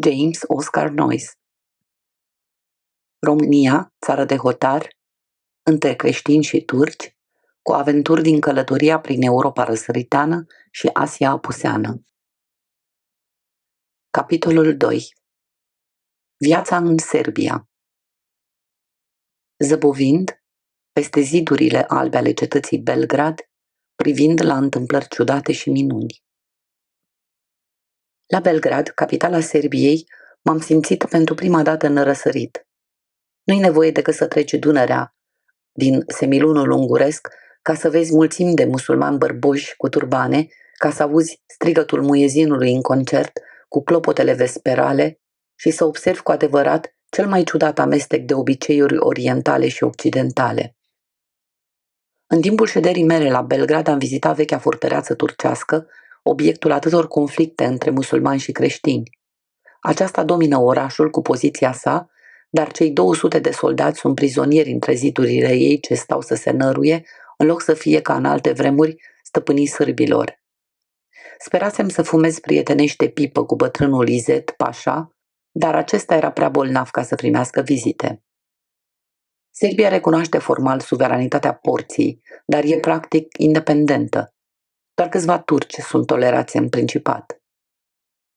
James Oscar Noyes. România, țară de hotar, între creștini și turci, cu aventuri din călătoria prin Europa răsăritană și Asia apuseană. Capitolul 2. Viața în Serbia. Zăbovind peste zidurile albe ale cetății Belgrad, privind la întâmplări ciudate și minuni. La Belgrad, capitala Serbiei, m-am simțit pentru prima dată înrăsărit. Nu-i nevoie decât să treci Dunărea din semilunul unguresc ca să vezi mulțimi de musulmani bărboși cu turbane, ca să auzi strigătul muezinului în concert cu clopotele vesperale și să observi cu adevărat cel mai ciudat amestec de obiceiuri orientale și occidentale. În timpul șederii mele la Belgrad am vizitat vechea fortăreață turcească, obiectul atâtor conflicte între musulmani și creștini. Aceasta domină orașul cu poziția sa, dar cei 200 de soldați sunt prizonieri între zidurile ei ce stau să se năruie, în loc să fie ca în alte vremuri stăpânii sârbilor. Sperasem să fumez prietenește pipă cu bătrânul Izet Pașa, dar acesta era prea bolnav ca să primească vizite. Serbia recunoaște formal suveranitatea Porției, dar e practic independentă. Doar câțiva turci sunt tolerați în Principat.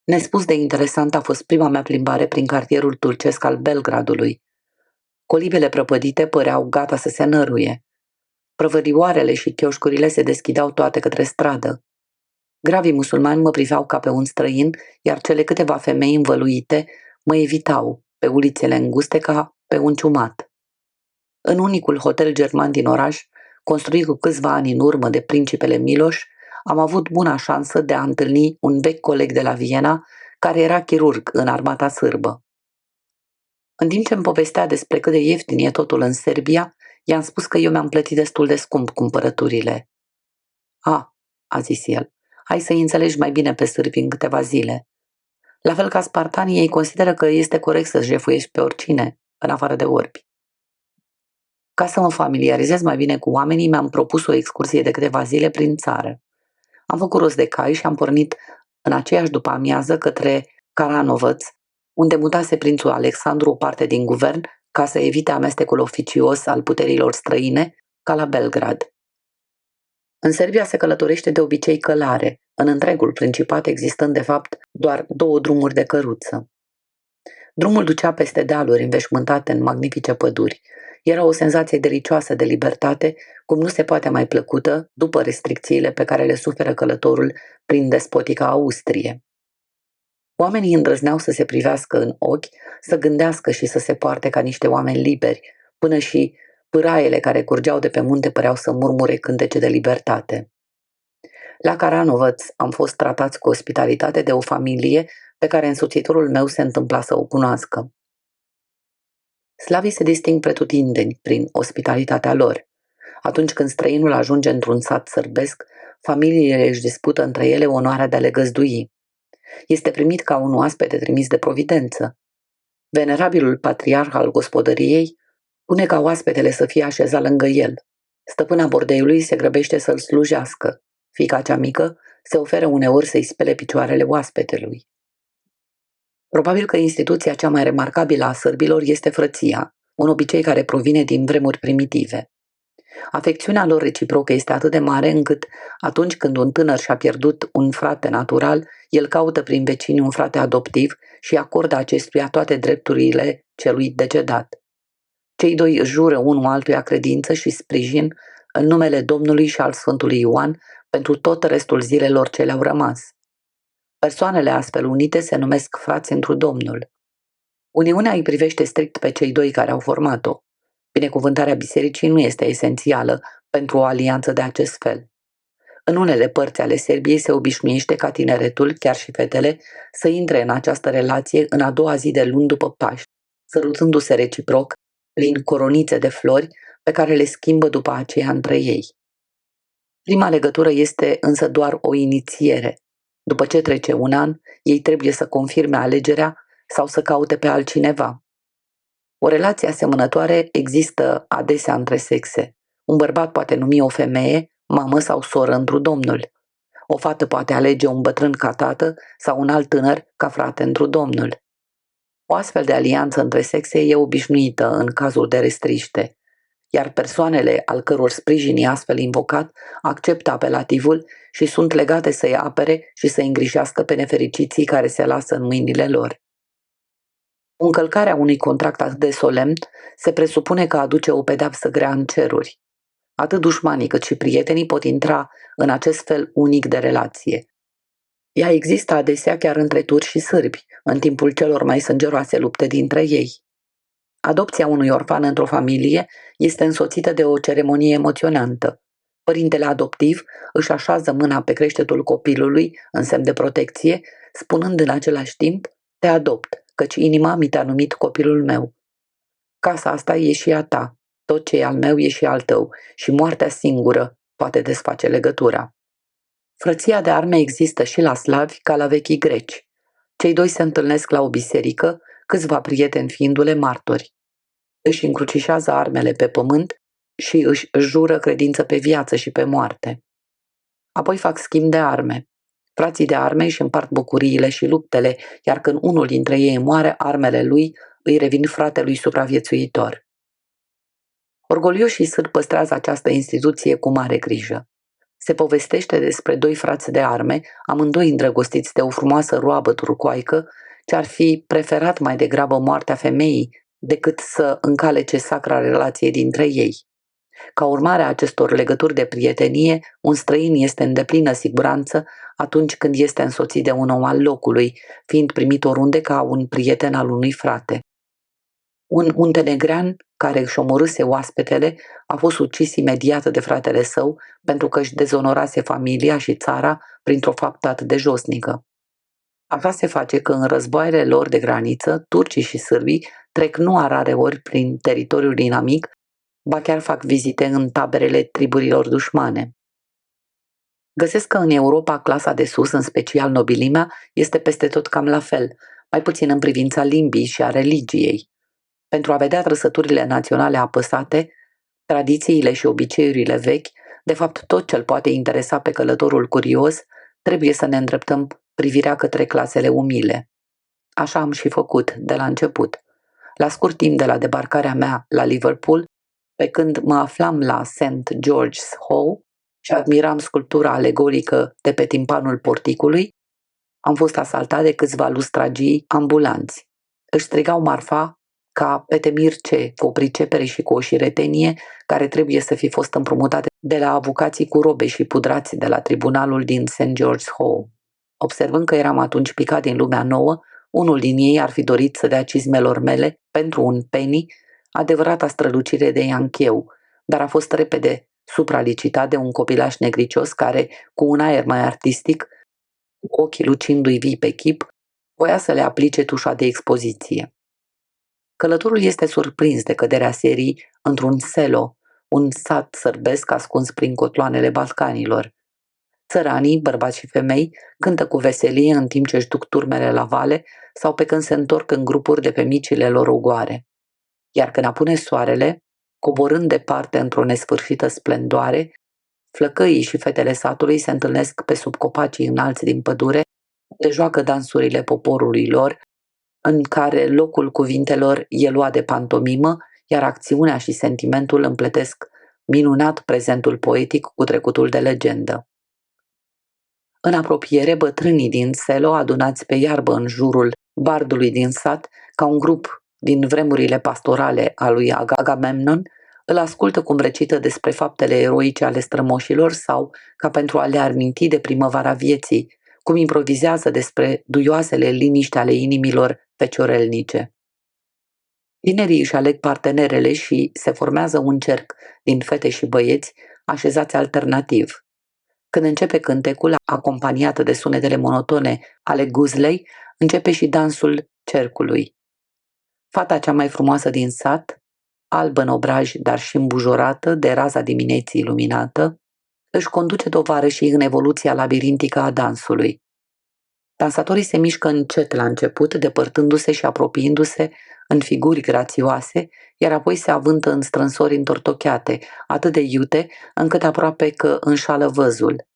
Nespus de interesant a fost prima mea plimbare prin cartierul turcesc al Belgradului. Colibele prăpădite păreau gata să se năruie. Prăvălioarele și chioșcurile se deschideau toate către stradă. Gravii musulmani mă priveau ca pe un străin, iar cele câteva femei învăluite mă evitau pe ulițele înguste ca pe un ciumat. În unicul hotel german din oraș, construit cu câțiva ani în urmă de principele Miloș, am avut buna șansă de a întâlni un vechi coleg de la Viena, care era chirurg în armata sârbă. În timp ce îmi povestea despre cât de ieftin e totul în Serbia, i-am spus că eu mi-am plătit destul de scump cumpărăturile. A zis el, hai să-i înțelegi mai bine pe sârbi în câteva zile. La fel ca spartanii, ei consideră că este corect să jefuiești pe oricine, în afară de orbi. Ca să mă familiarizez mai bine cu oamenii, mi-am propus o excursie de câteva zile prin țară. Am făcut rost de cai și am pornit în aceeași după-amiază către Karanovăț, unde mutase prințul Alexandru o parte din guvern ca să evite amestecul oficios al puterilor străine, ca la Belgrad. În Serbia se călătorește de obicei călare, în întregul Principat existând de fapt doar 2 drumuri de căruță. Drumul ducea peste dealuri înveșmântate în magnifice păduri. Era o senzație delicioasă de libertate, cum nu se poate mai plăcută după restricțiile pe care le suferă călătorul prin despotica Austrie. Oamenii îndrăzneau să se privească în ochi, să gândească și să se poarte ca niște oameni liberi, până și pâraiele care curgeau de pe munte păreau să murmure cântece de libertate. La Karanovăț am fost tratați cu ospitalitate de o familie pe care însoțitorul meu se întâmpla să o cunoască. Slavii se disting pretutindeni prin ospitalitatea lor. Atunci când străinul ajunge într-un sat sărbesc, familiile își dispută între ele onoarea de a le găzdui. Este primit ca un oaspete trimis de providență. Venerabilul patriarh al gospodăriei pune ca oaspetele să fie așezat lângă el. Stăpâna bordeiului se grăbește să-l slujească. Fiica cea mică se oferă uneori să-i spele picioarele oaspetelui. Probabil că instituția cea mai remarcabilă a sârbilor este frăția, un obicei care provine din vremuri primitive. Afecțiunea lor reciprocă este atât de mare încât atunci când un tânăr și-a pierdut un frate natural, el caută prin vecini un frate adoptiv și acordă acestuia toate drepturile celui decedat. Cei doi își jură unul altuia credință și sprijin în numele Domnului și al Sfântului Ioan pentru tot restul zilelor ce le-au rămas. Persoanele astfel unite se numesc frați întru Domnul. Uniunea îi privește strict pe cei doi care au format-o. Binecuvântarea bisericii nu este esențială pentru o alianță de acest fel. În unele părți ale Serbiei se obișnuiește ca tineretul, chiar și fetele, să intre în această relație în a doua zi de luni după Paști, sărutându-se reciproc prin coronițe de flori pe care le schimbă după aceea între ei. Prima legătură este însă doar o inițiere. După ce trece un an, ei trebuie să confirme alegerea sau să caute pe altcineva. O relație asemănătoare există adesea între sexe. Un bărbat poate numi o femeie mamă sau soră întru Domnul. O fată poate alege un bătrân ca tată sau un alt tânăr ca frate întru Domnul. O astfel de alianță între sexe e obișnuită în cazul de restriște, iar persoanele al căror sprijin e astfel invocat acceptă apelativul și sunt legate să-i apere și să-i îngrijească pe nefericiții care se lasă în mâinile lor. Încălcarea unui contract atât de solemn se presupune că aduce o pedeapsă grea în ceruri. Atât dușmanii cât și prietenii pot intra în acest fel unic de relație. Ea există adesea chiar între turci și sârbi, în timpul celor mai sângeroase lupte dintre ei. Adopția unui orfan într-o familie este însoțită de o ceremonie emoționantă. Părintele adoptiv își așează mâna pe creștetul copilului în semn de protecție, spunând în același timp: "Te adopt, căci inima mi te-a numit copilul meu. Casa asta e și a ta, tot ce e al meu e și al tău și moartea singură poate desface legătura." Frăția de arme există și la slavi ca la vechii greci. Cei doi se întâlnesc la o biserică, câțiva prieteni fiindu-le martori. Își încrucișează armele pe pământ și își jură credință pe viață și pe moarte. Apoi fac schimb de arme. Frații de arme își împart bucuriile și luptele, iar când unul dintre ei moare, armele lui îi revin fratelui supraviețuitor. Orgolioșii sârbi păstrează această instituție cu mare grijă. Se povestește despre doi frați de arme, amândoi îndrăgostiți de o frumoasă roabă turcoaică, ce ar fi preferat mai degrabă moartea femeii decât să încalece sacra relație dintre ei. Ca urmare a acestor legături de prietenie, un străin este în deplină siguranță atunci când este însoțit de un om al locului, fiind primit oriunde ca un prieten al unui frate. Un muntenegrean care își omorâse oaspetele a fost ucis imediat de fratele său pentru că își dezonorase familia și țara printr-o faptă atât de josnică. Așa se face că în războaiele lor de graniță, turcii și sârbii trec nu a rare ori prin teritoriul inamic, ba chiar fac vizite în taberele triburilor dușmane. Găsesc că în Europa clasa de sus, în special nobilimea, este peste tot cam la fel, mai puțin în privința limbii și a religiei. Pentru a vedea trăsăturile naționale apăsate, tradițiile și obiceiurile vechi, de fapt tot ce îl poate interesa pe călătorul curios, trebuie să ne îndreptăm privirea către clasele umile. Așa am și făcut de la început. La scurt timp de la debarcarea mea la Liverpool, pe când mă aflam la St. George's Hall și admiram sculptura alegorică de pe timpanul porticului, am fost asaltat de câțiva lustragii ambulanți. Își strigau marfa ca pe temirce, cu o pricepere și cu o șiretenie care trebuie să fi fost împrumutate de la avocații cu robe și pudrați de la tribunalul din St. George's Hall. Observând că eram atunci picat din lumea nouă, unul din ei ar fi dorit să dea cizmelor mele, pentru un penny, adevărata strălucire de iancheu, dar a fost repede supralicitat de un copilaș negricios care, cu un aer mai artistic, cu ochii lucindu-i vii pe chip, voia să le aplice tușa de expoziție. Călătorul este surprins de căderea serii într-un selo, un sat sărbesc ascuns prin cotloanele Balcanilor. Țăranii, bărbați și femei, cântă cu veselie în timp ce își duc turmele la vale sau pe când se întorc în grupuri de pe micile lor ogoare. Iar când apune soarele, coborând departe într-o nesfârșită splendoare, flăcăii și fetele satului se întâlnesc pe sub copacii înalți din pădure, unde joacă dansurile poporului lor, în care locul cuvintelor e luat de pantomimă, iar acțiunea și sentimentul împletesc minunat prezentul poetic cu trecutul de legendă. În apropiere, bătrânii din selo, adunați pe iarbă în jurul bardului din sat, ca un grup din vremurile pastorale a lui Agamemnon, îl ascultă cum recită despre faptele eroice ale strămoșilor sau, ca pentru a le aminti de primăvara vieții, cum improvizează despre duioasele liniște ale inimilor feciorelnice. Tinerii își aleg partenerele și se formează un cerc din fete și băieți așezați alternativ. Când începe cântecul, acompaniată de sunetele monotone ale guzlei, începe și dansul cercului. Fata cea mai frumoasă din sat, albă în obraj, dar și îmbujorată de raza dimineții iluminată, își conduce tovarășii în evoluția labirintică a dansului. Dansatorii se mișcă încet la început, depărtându-se și apropiindu-se în figuri grațioase, iar apoi se avântă în strânsori întortocheate, atât de iute, încât aproape că înșală văzul.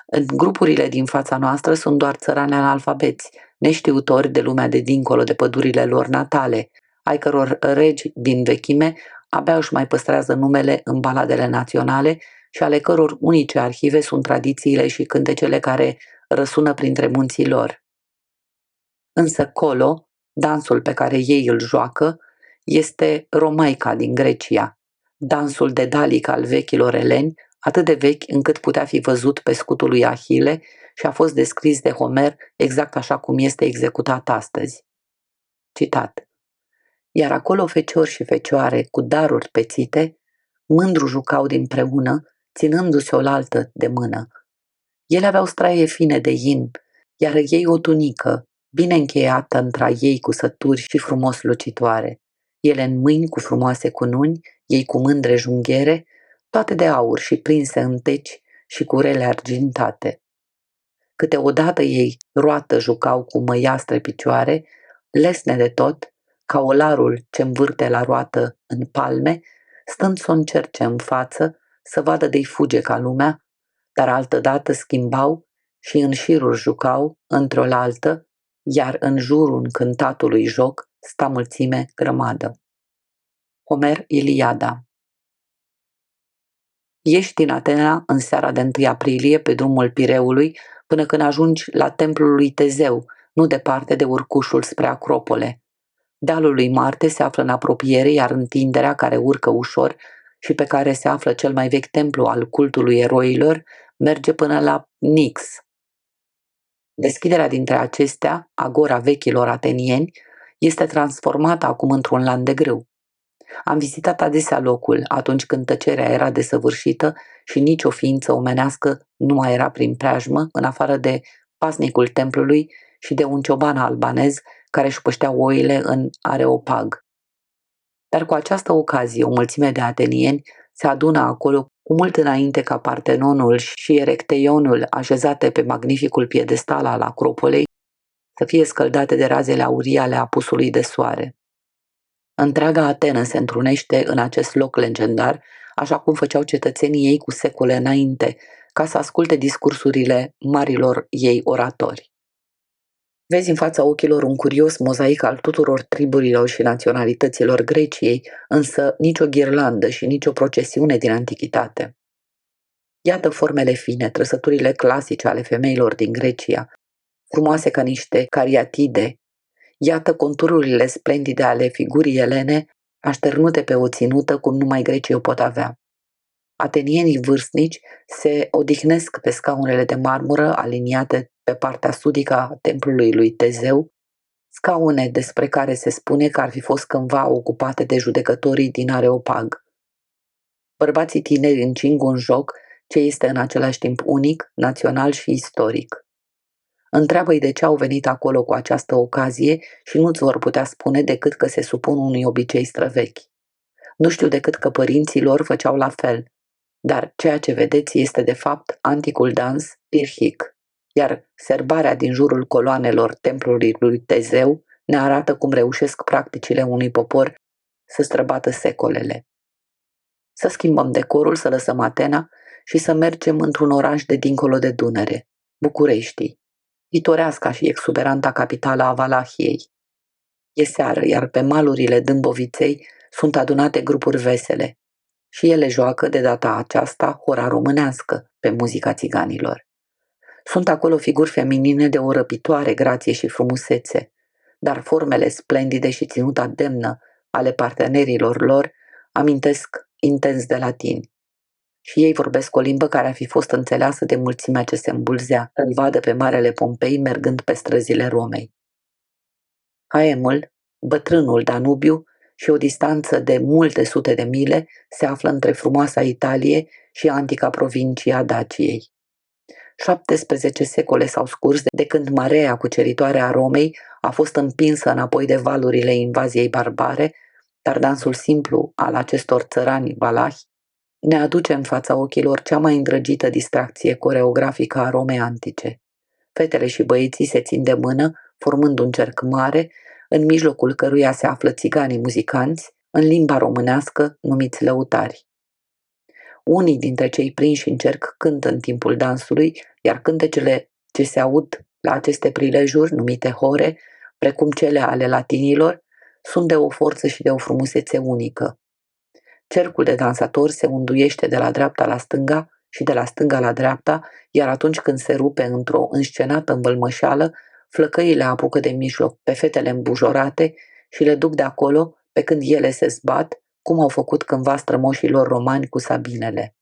În grupurile din fața noastră sunt doar țărani analfabeți, neștiutori de lumea de dincolo de pădurile lor natale, ai căror regi din vechime abia își mai păstrează numele în baladele naționale și ale căror unice arhive sunt tradițiile și cântecele care răsună printre munții lor. Însă colo, dansul pe care ei îl joacă, este Romaica din Grecia, dansul de dalic al vechilor eleni, atât de vechi încât putea fi văzut pe scutul lui Ahile și a fost descris de Homer exact așa cum este executat astăzi. Citat. Iar acolo feciori și fecioare cu daruri pețite, mândru jucau dinpreună, ținându-se olaltă de mână. Ele aveau straie fine de in, iar ei o tunică, bine încheiată între ei cu sături și frumos lucitoare. Ele în mâini cu frumoase cununi, ei cu mândre junghiere, toate de aur și prinse în teci și cu rele argintate. Câteodată ei roată jucau cu măiastre picioare, lesne de tot, ca olarul ce învârte la roată în palme, stând s-o încerce în față, să vadă de-i fuge ca lumea, dar altădată schimbau și în șiruri jucau într-o la altă, iar în jurul încântatului joc sta mulțime grămadă. Homer, Iliada. Ieși din Atena în seara de 1 aprilie pe drumul Pireului până când ajungi la templul lui Tezeu, nu departe de urcușul spre Acropole. Dealul lui Marte se află în apropiere, iar întinderea care urcă ușor și pe care se află cel mai vechi templu al cultului eroilor merge până la Nix. Deschiderea dintre acestea, agora vechilor atenieni, este transformată acum într-un lan de grâu. Am vizitat adesea locul atunci când tăcerea era desăvârșită și nicio ființă omenească nu mai era prin preajmă, în afară de pasnicul templului și de un cioban albanez care își păștea oile în Areopag. Dar cu această ocazie, o mulțime de atenieni se adună acolo cu mult înainte ca Partenonul și Erecteionul așezate pe magnificul piedestal al Acropolei să fie scăldate de razele aurii ale apusului de soare. Întreaga Atenă se întrunește în acest loc legendar, așa cum făceau cetățenii ei cu secole înainte, ca să asculte discursurile marilor ei oratori. Vezi în fața ochilor un curios mozaic al tuturor triburilor și naționalităților Greciei, însă nicio ghirlandă și nicio procesiune din antichitate. Iată formele fine, trăsăturile clasice ale femeilor din Grecia, frumoase ca niște cariatide. Iată contururile splendide ale figurii elene, așternute pe o ținută cum numai grecii o pot avea. Atenienii vârstnici se odihnesc pe scaunele de marmură aliniate pe partea sudică a templului lui Tezeu, scaune despre care se spune că ar fi fost cândva ocupate de judecătorii din Areopag. Bărbații tineri încing un joc ce este în același timp unic, național și istoric. Întreabă-i de ce au venit acolo cu această ocazie și nu-ți vor putea spune decât că se supun unui obicei străvechi. Nu știu decât că părinții lor făceau la fel, dar ceea ce vedeți este de fapt anticul dans pirhic, iar serbarea din jurul coloanelor templului lui Tezeu ne arată cum reușesc practicile unui popor să străbată secolele. Să schimbăm decorul, să lăsăm Atena și să mergem într-un oraș de dincolo de Dunăre, București, pitoreasca și exuberanta capitală a Valahiei. E seară, iar pe malurile Dâmboviței sunt adunate grupuri vesele și ele joacă de data aceasta hora românească pe muzica țiganilor. Sunt acolo figuri feminine de o răpitoare grație și frumusețe, dar formele splendide și ținuta demnă ale partenerilor lor amintesc intens de latini. Și ei vorbesc o limbă care ar fi fost înțeleasă de mulțimea ce se îmbulzea, îl vadă pe marele Pompei mergând pe străzile Romei. Haemul, bătrânul Danubiu și o distanță de multe sute de mile se află între frumoasa Italie și antica provincie a Daciei. 17 secole s-au scurs de când marea cuceritoare a Romei a fost împinsă înapoi de valurile invaziei barbare, dar dansul simplu al acestor țărani valahi ne aduce în fața ochilor cea mai îndrăgită distracție coreografică a Romei antice. Fetele și băieții se țin de mână, formând un cerc mare, în mijlocul căruia se află țiganii muzicanți, în limba românească numiți lăutari. Unii dintre cei prinși în cerc cântă în timpul dansului, iar cântecele ce se aud la aceste prilejuri, numite hore, precum cele ale latinilor, sunt de o forță și de o frumusețe unică. Cercul de dansatori se unduiește de la dreapta la stânga și de la stânga la dreapta, iar atunci când se rupe într-o înscenată învălmășeală, flăcăile apucă de mijloc pe fetele îmbujorate și le duc de acolo, pe când ele se zbat, cum au făcut cândva strămoșii lor romani cu sabinele.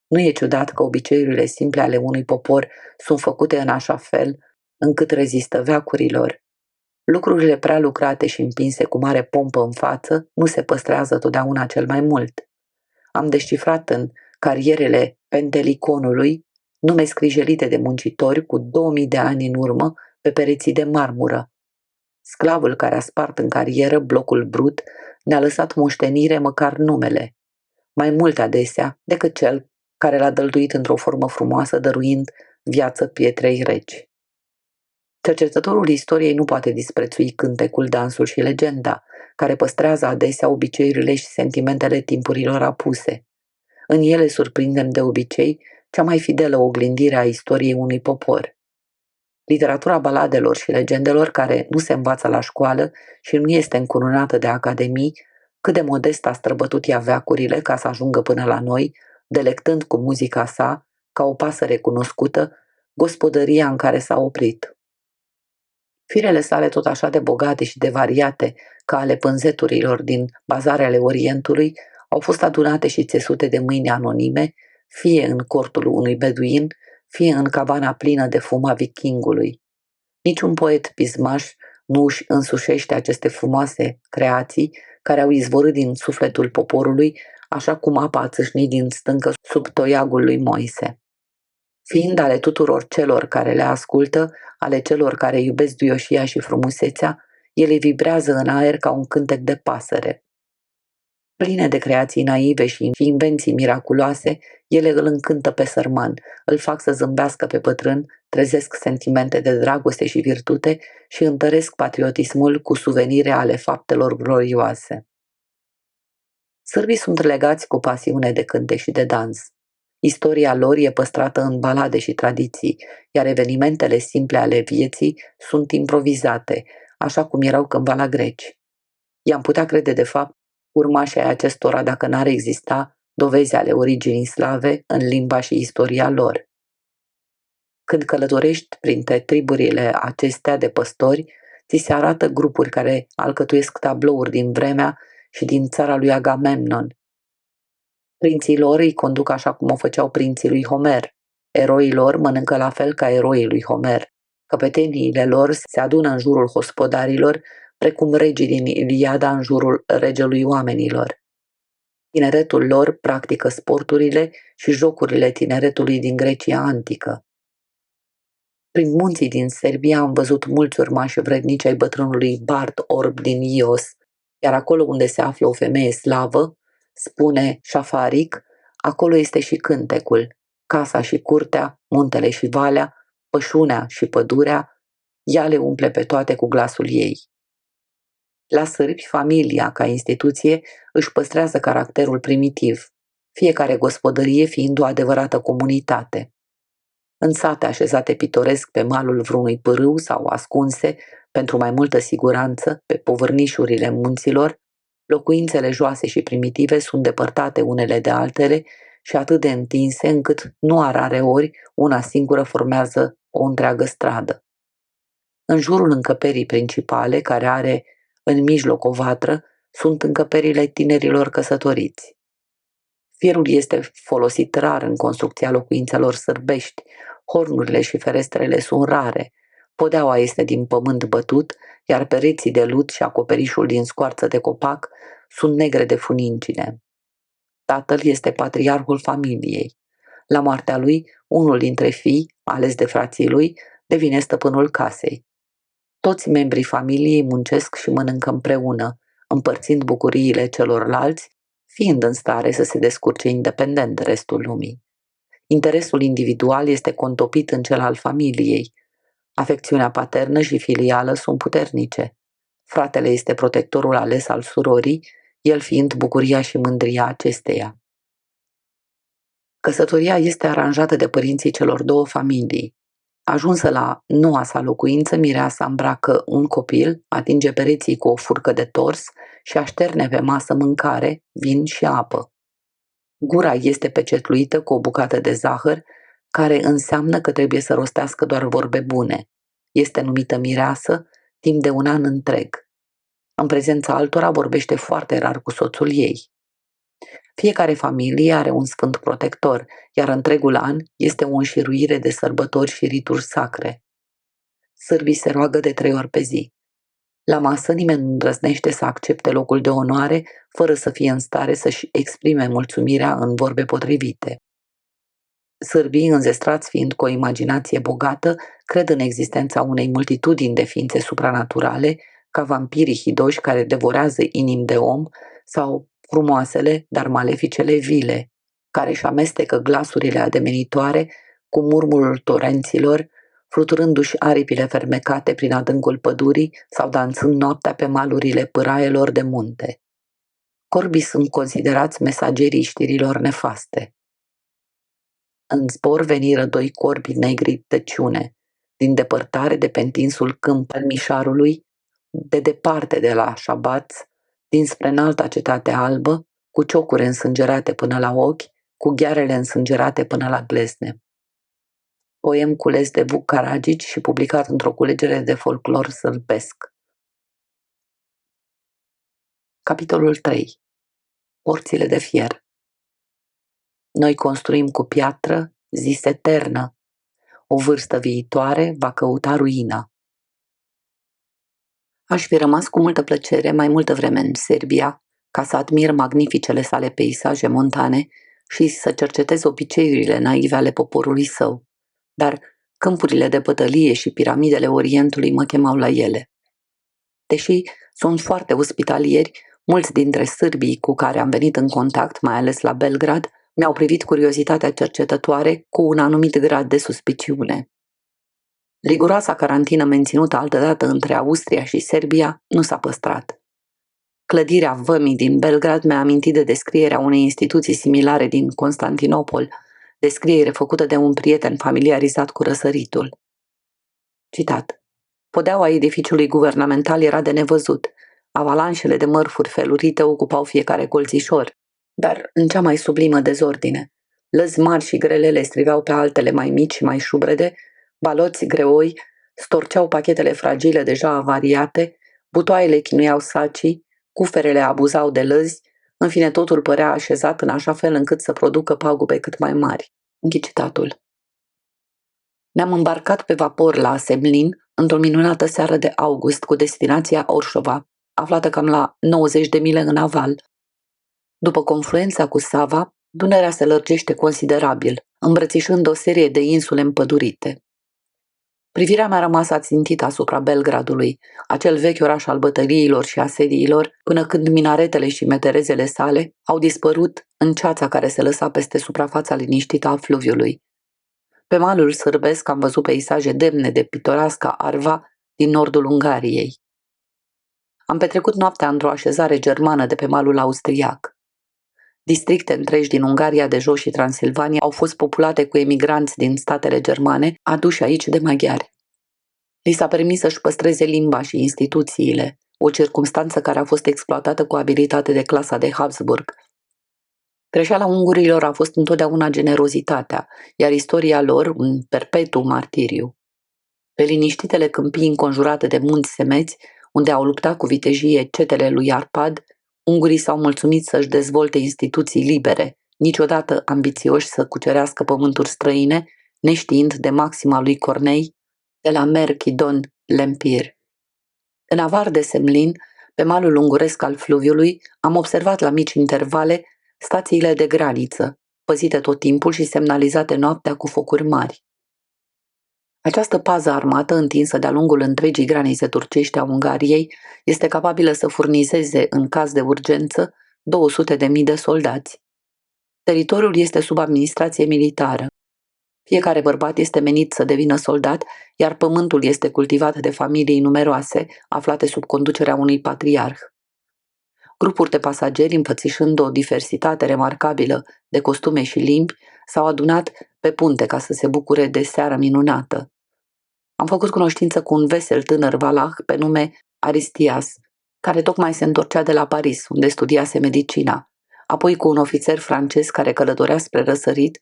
Nu e ciudat că obiceiurile simple ale unui popor sunt făcute în așa fel încât rezistă veacurilor. Lucrurile prea lucrate și împinse cu mare pompă în față nu se păstrează totdeauna cel mai mult. Am descifrat în carierele Penteliconului nume scrijelite de muncitori cu 2000 de ani în urmă pe pereții de marmură. Sclavul care a spart în carieră blocul brut ne-a lăsat moștenire măcar numele, mai mult adesea decât cel care l-a dăltuit într-o formă frumoasă, dăruind viață pietrei reci. Cercetătorul istoriei nu poate disprețui cântecul, dansul și legenda, care păstrează adesea obiceiurile și sentimentele timpurilor apuse. În ele surprindem de obicei cea mai fidelă oglindire a istoriei unui popor. Literatura baladelor și legendelor, care nu se învață la școală și nu este încununată de academii, cât de modest a străbătut ea veacurile ca să ajungă până la noi, delectând cu muzica sa, ca o pasăre cunoscută, gospodăria în care s-a oprit. Firele sale tot așa de bogate și de variate ca ale pânzeturilor din bazarele Orientului au fost adunate și țesute de mâini anonime, fie în cortul unui beduin, fie în cabana plină de fum a vikingului. Niciun poet pismaș nu își însușește aceste frumoase creații care au izvorât din sufletul poporului, așa cum apa a țâșnit din stâncă sub toiagul lui Moise. Fiind ale tuturor celor care le ascultă, ale celor care iubesc duioșia și frumusețea, ele vibrează în aer ca un cântec de pasăre. Pline de creații naive și invenții miraculoase, ele îl încântă pe sărman, îl fac să zâmbească pe bătrân, trezesc sentimente de dragoste și virtute și întăresc patriotismul cu suvenire ale faptelor glorioase. Sârbii sunt legați cu pasiune de cântec și de dans. Istoria lor e păstrată în balade și tradiții, iar evenimentele simple ale vieții sunt improvizate, așa cum erau cândva la greci. I-am putea crede, de fapt, urmașii ai acestora dacă n-ar exista dovezi ale originii slave în limba și istoria lor. Când călătorești printre triburile acestea de păstori, ți se arată grupuri care alcătuiesc tablouri din vremea și din țara lui Agamemnon. Prinții lor îi conduc așa cum o făceau prinții lui Homer. Eroii lor mănâncă la fel ca eroii lui Homer. Căpeteniile lor se adună în jurul hospodarilor, precum regii din Iliada în jurul regelui oamenilor. Tineretul lor practică sporturile și jocurile tineretului din Grecia antică. Prin munții din Serbia am văzut mulți urmași vrednici ai bătrânului Bard Orb din Ios, iar acolo unde se află o femeie slavă, spune Șafaric, acolo este și cântecul, casa și curtea, muntele și valea, pășunea și pădurea, ea le umple pe toate cu glasul ei. La sârbi, familia, ca instituție, își păstrează caracterul primitiv, fiecare gospodărie fiind o adevărată comunitate. În sate așezate pitoresc pe malul vreunui pârâu sau ascunse, pentru mai multă siguranță, pe povârnișurile munților, locuințele joase și primitive sunt depărtate unele de altele și atât de întinse încât nu a rare ori una singură formează o întreagă stradă. În jurul încăperii principale, care are în mijloc o vatră, sunt încăperile tinerilor căsătoriți. Fierul este folosit rar în construcția locuințelor sârbești, hornurile și ferestrele sunt rare, podeaua este din pământ bătut, iar pereții de lut și acoperișul din scoarță de copac sunt negre de funincine. Tatăl este patriarhul familiei. La moartea lui, unul dintre fii, ales de frații lui, devine stăpânul casei. Toți membrii familiei muncesc și mănâncă împreună, împărțind bucuriile celorlalți, fiind în stare să se descurce independent de restul lumii. Interesul individual este contopit în cel al familiei. Afecțiunea paternă și filială sunt puternice. Fratele este protectorul ales al surorii, el fiind bucuria și mândria acesteia. Căsătoria este aranjată de părinții celor două familii. Ajunsă la noua sa locuință, mireasa îmbracă un copil, atinge pereții cu o furcă de tors și așterne pe masă mâncare, vin și apă. Gura este pecetluită cu o bucată de zahăr, care înseamnă că trebuie să rostească doar vorbe bune. Este numită mireasă timp de un an întreg. În prezența altora vorbește foarte rar cu soțul ei. Fiecare familie are un sfânt protector, iar întregul an este o înșiruire de sărbători și rituri sacre. Sârbii se roagă de 3 ori pe zi. La masă nimeni nu îndrăznește să accepte locul de onoare fără să fie în stare să-și exprime mulțumirea în vorbe potrivite. Sârbii, înzestrați fiind cu o imaginație bogată, cred în existența unei multitudini de ființe supranaturale, ca vampirii hidoși care devorează inimi de om sau frumoasele, dar maleficele vile, care își amestecă glasurile ademenitoare cu murmurul torenților, fluturându-și aripile fermecate prin adâncul pădurii sau dansând noaptea pe malurile pâraielor de munte. Corbii sunt considerați mesagerii știrilor nefaste. În zbor veniră 2 corbi negri tăciune, din depărtare de pe întinsul câmp al Mișarului, de departe de la Șabaț, dinspre înalta cetate albă, cu ciocuri însângerate până la ochi, cu ghearele însângerate până la glezne. Poem cules de Vuc Karadžić și publicat într-o culegere de folclor sârbesc. Capitolul 3. Porțile de fier. Noi construim cu piatră, zis eternă. O vârstă viitoare va căuta ruina. Aș fi rămas cu multă plăcere mai multă vreme în Serbia, ca să admir magnificele sale peisaje montane și să cercetez obiceiurile naive ale poporului său. Dar câmpurile de bătălie și piramidele Orientului mă chemau la ele. Deși sunt foarte ospitalieri, mulți dintre sârbii cu care am venit în contact, mai ales la Belgrad, mi-au privit curiozitatea cercetătoare cu un anumit grad de suspiciune. Riguroasa carantină menținută altădată între Austria și Serbia nu s-a păstrat. Clădirea vămii din Belgrad mi-a amintit de descrierea unei instituții similare din Constantinopol, descriere făcută de un prieten familiarizat cu răsăritul. Citat. Podeaua edificiului guvernamental era de nevăzut. Avalanșele de mărfuri felurite ocupau fiecare colțișor, dar în cea mai sublimă dezordine. Lăzi mari și grele le striveau pe altele mai mici și mai șubrede, baloți greoi storceau pachetele fragile deja avariate, butoaiele chinuiau sacii, cuferele abuzau de lăzi, în fine totul părea așezat în așa fel încât să producă pagube cât mai mari. Închid citatul. Ne-am îmbarcat pe vapor la Semlin într-o minunată seară de august cu destinația Orșova, aflată cam la 90 de mile în aval. După confluența cu Sava, Dunărea se lărgește considerabil, îmbrățișând o serie de insule împădurite. Privirea mea a rămas ațintită asupra Belgradului, acel vechi oraș al bătăliilor și asediilor, până când minaretele și meterezele sale au dispărut în ceața care se lăsa peste suprafața liniștită a fluviului. Pe malul sârbesc am văzut peisaje demne de pitorasca Arva din nordul Ungariei. Am petrecut noaptea într-o așezare germană de pe malul austriac. Districte întregi din Ungaria de Jos și Transilvania au fost populate cu emigranți din statele germane, aduși aici de maghiari. Li s-a permis să-și păstreze limba și instituțiile, o circumstanță care a fost exploatată cu abilitate de clasa de Habsburg. Greșeala ungurilor a fost întotdeauna generozitatea, iar istoria lor un perpetuum martiriu. Pe liniștitele câmpii înconjurate de munți semeți, unde au luptat cu vitejie cetele lui Arpad, ungurii s-au mulțumit să-și dezvolte instituții libere, niciodată ambițioși să cucerească pământuri străine, neștiind de maxima lui Cornei, de la Merchidon Lempir. În avar de Semlin, pe malul unguresc al fluviului, am observat la mici intervale stațiile de graniță, păzite tot timpul și semnalizate noaptea cu focuri mari. Această pază armată, întinsă de-a lungul întregii granițe turcești a Ungariei, este capabilă să furnizeze, în caz de urgență, 200.000 de soldați. Teritoriul este sub administrație militară. Fiecare bărbat este menit să devină soldat, iar pământul este cultivat de familii numeroase, aflate sub conducerea unui patriarh. Grupuri de pasageri, împățișând o diversitate remarcabilă de costume și limbi, S-au adunat pe punte ca să se bucure de seara minunată. Am făcut cunoștință cu un vesel tânăr valah pe nume Aristias, care tocmai se întorcea de la Paris, unde studiase medicina, apoi cu un ofițer francez care călătorea spre răsărit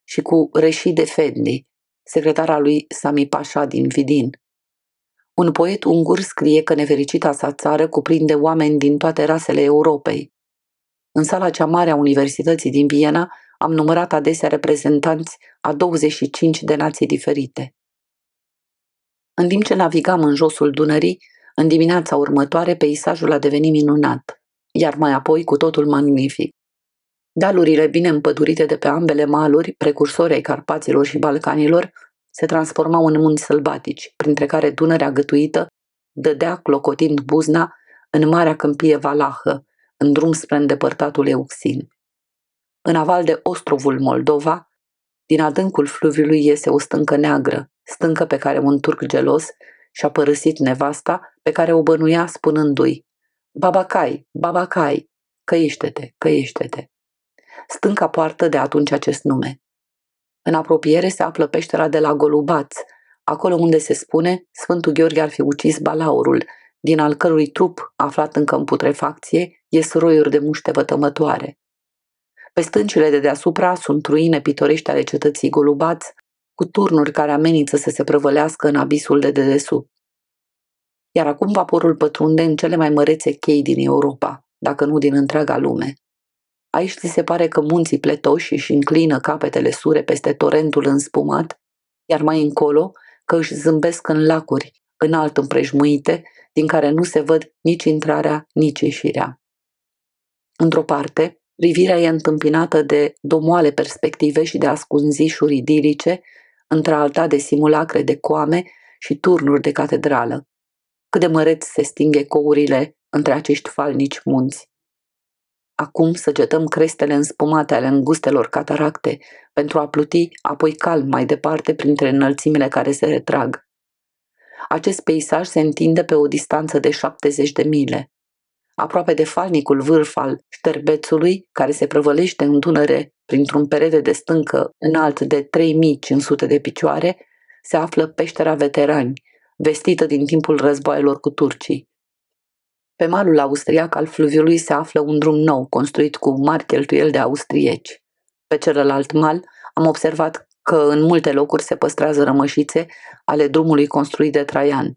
și cu Reșid Efendi, secretara lui Sami Pașa din Vidin. Un poet ungur scrie că nefericita sa țară cuprinde oameni din toate rasele Europei. În sala cea mare a Universității din Viena am numărat adesea reprezentanți a 25 de nații diferite. În timp ce navigam în josul Dunării, în dimineața următoare peisajul a devenit minunat, iar mai apoi cu totul magnific. Dealurile bine împădurite de pe ambele maluri, precursori ai Carpaților și Balcanilor, se transformau în munți sălbatici, printre care Dunărea gătuită dădea, clocotind buzna, în marea câmpie valahă, în drum spre îndepărtatul Euxin. În aval de Ostrovul Moldova, din adâncul fluviului iese o stâncă neagră, stâncă pe care un turc gelos și-a părăsit nevasta, pe care o bănuia spunându-i: "Babacai, babacai, căiește-te, căiește-te." Stânca poartă de atunci acest nume. În apropiere se află peștera de la Golubaț, acolo unde se spune Sfântul Gheorghe ar fi ucis balaurul, din al cărui trup, aflat încă în putrefacție, ies roiuri de muște vătămătoare. Pe stâncile de deasupra sunt ruine pitorești ale cetății Golubaț, cu turnuri care amenință să se prăvălească în abisul de dedesubt. Iar acum vaporul pătrunde în cele mai mărețe chei din Europa, dacă nu din întreaga lume. Aici ți se pare că munții pletoși își înclină capetele sure peste torentul înspumat, iar mai încolo că își zâmbesc în lacuri, înalt împrejmuite, din care nu se văd nici intrarea, nici ieșirea. Într-o parte, privirea e întâmpinată de domoale perspective și de ascunzișuri idilice, într-alta de simulacre de coame și turnuri de catedrală. Cât de măreț se sting ecourile între acești falnici munți. Acum săgetăm crestele înspumate ale îngustelor cataracte pentru a pluti apoi calm mai departe printre înălțimile care se retrag. Acest peisaj se întinde pe o distanță de 70 de mile. Aproape de falnicul vârf al șterbețului, care se prăvălește în Dunăre printr-un perete de stâncă înalt de 3500 de picioare, se află peștera Veterani, vestită din timpul războaielor cu turcii. Pe malul austriac al fluviului se află un drum nou, construit cu mari cheltuieli de austrieci. Pe celălalt mal am observat că în multe locuri se păstrează rămășițe ale drumului construit de Traian.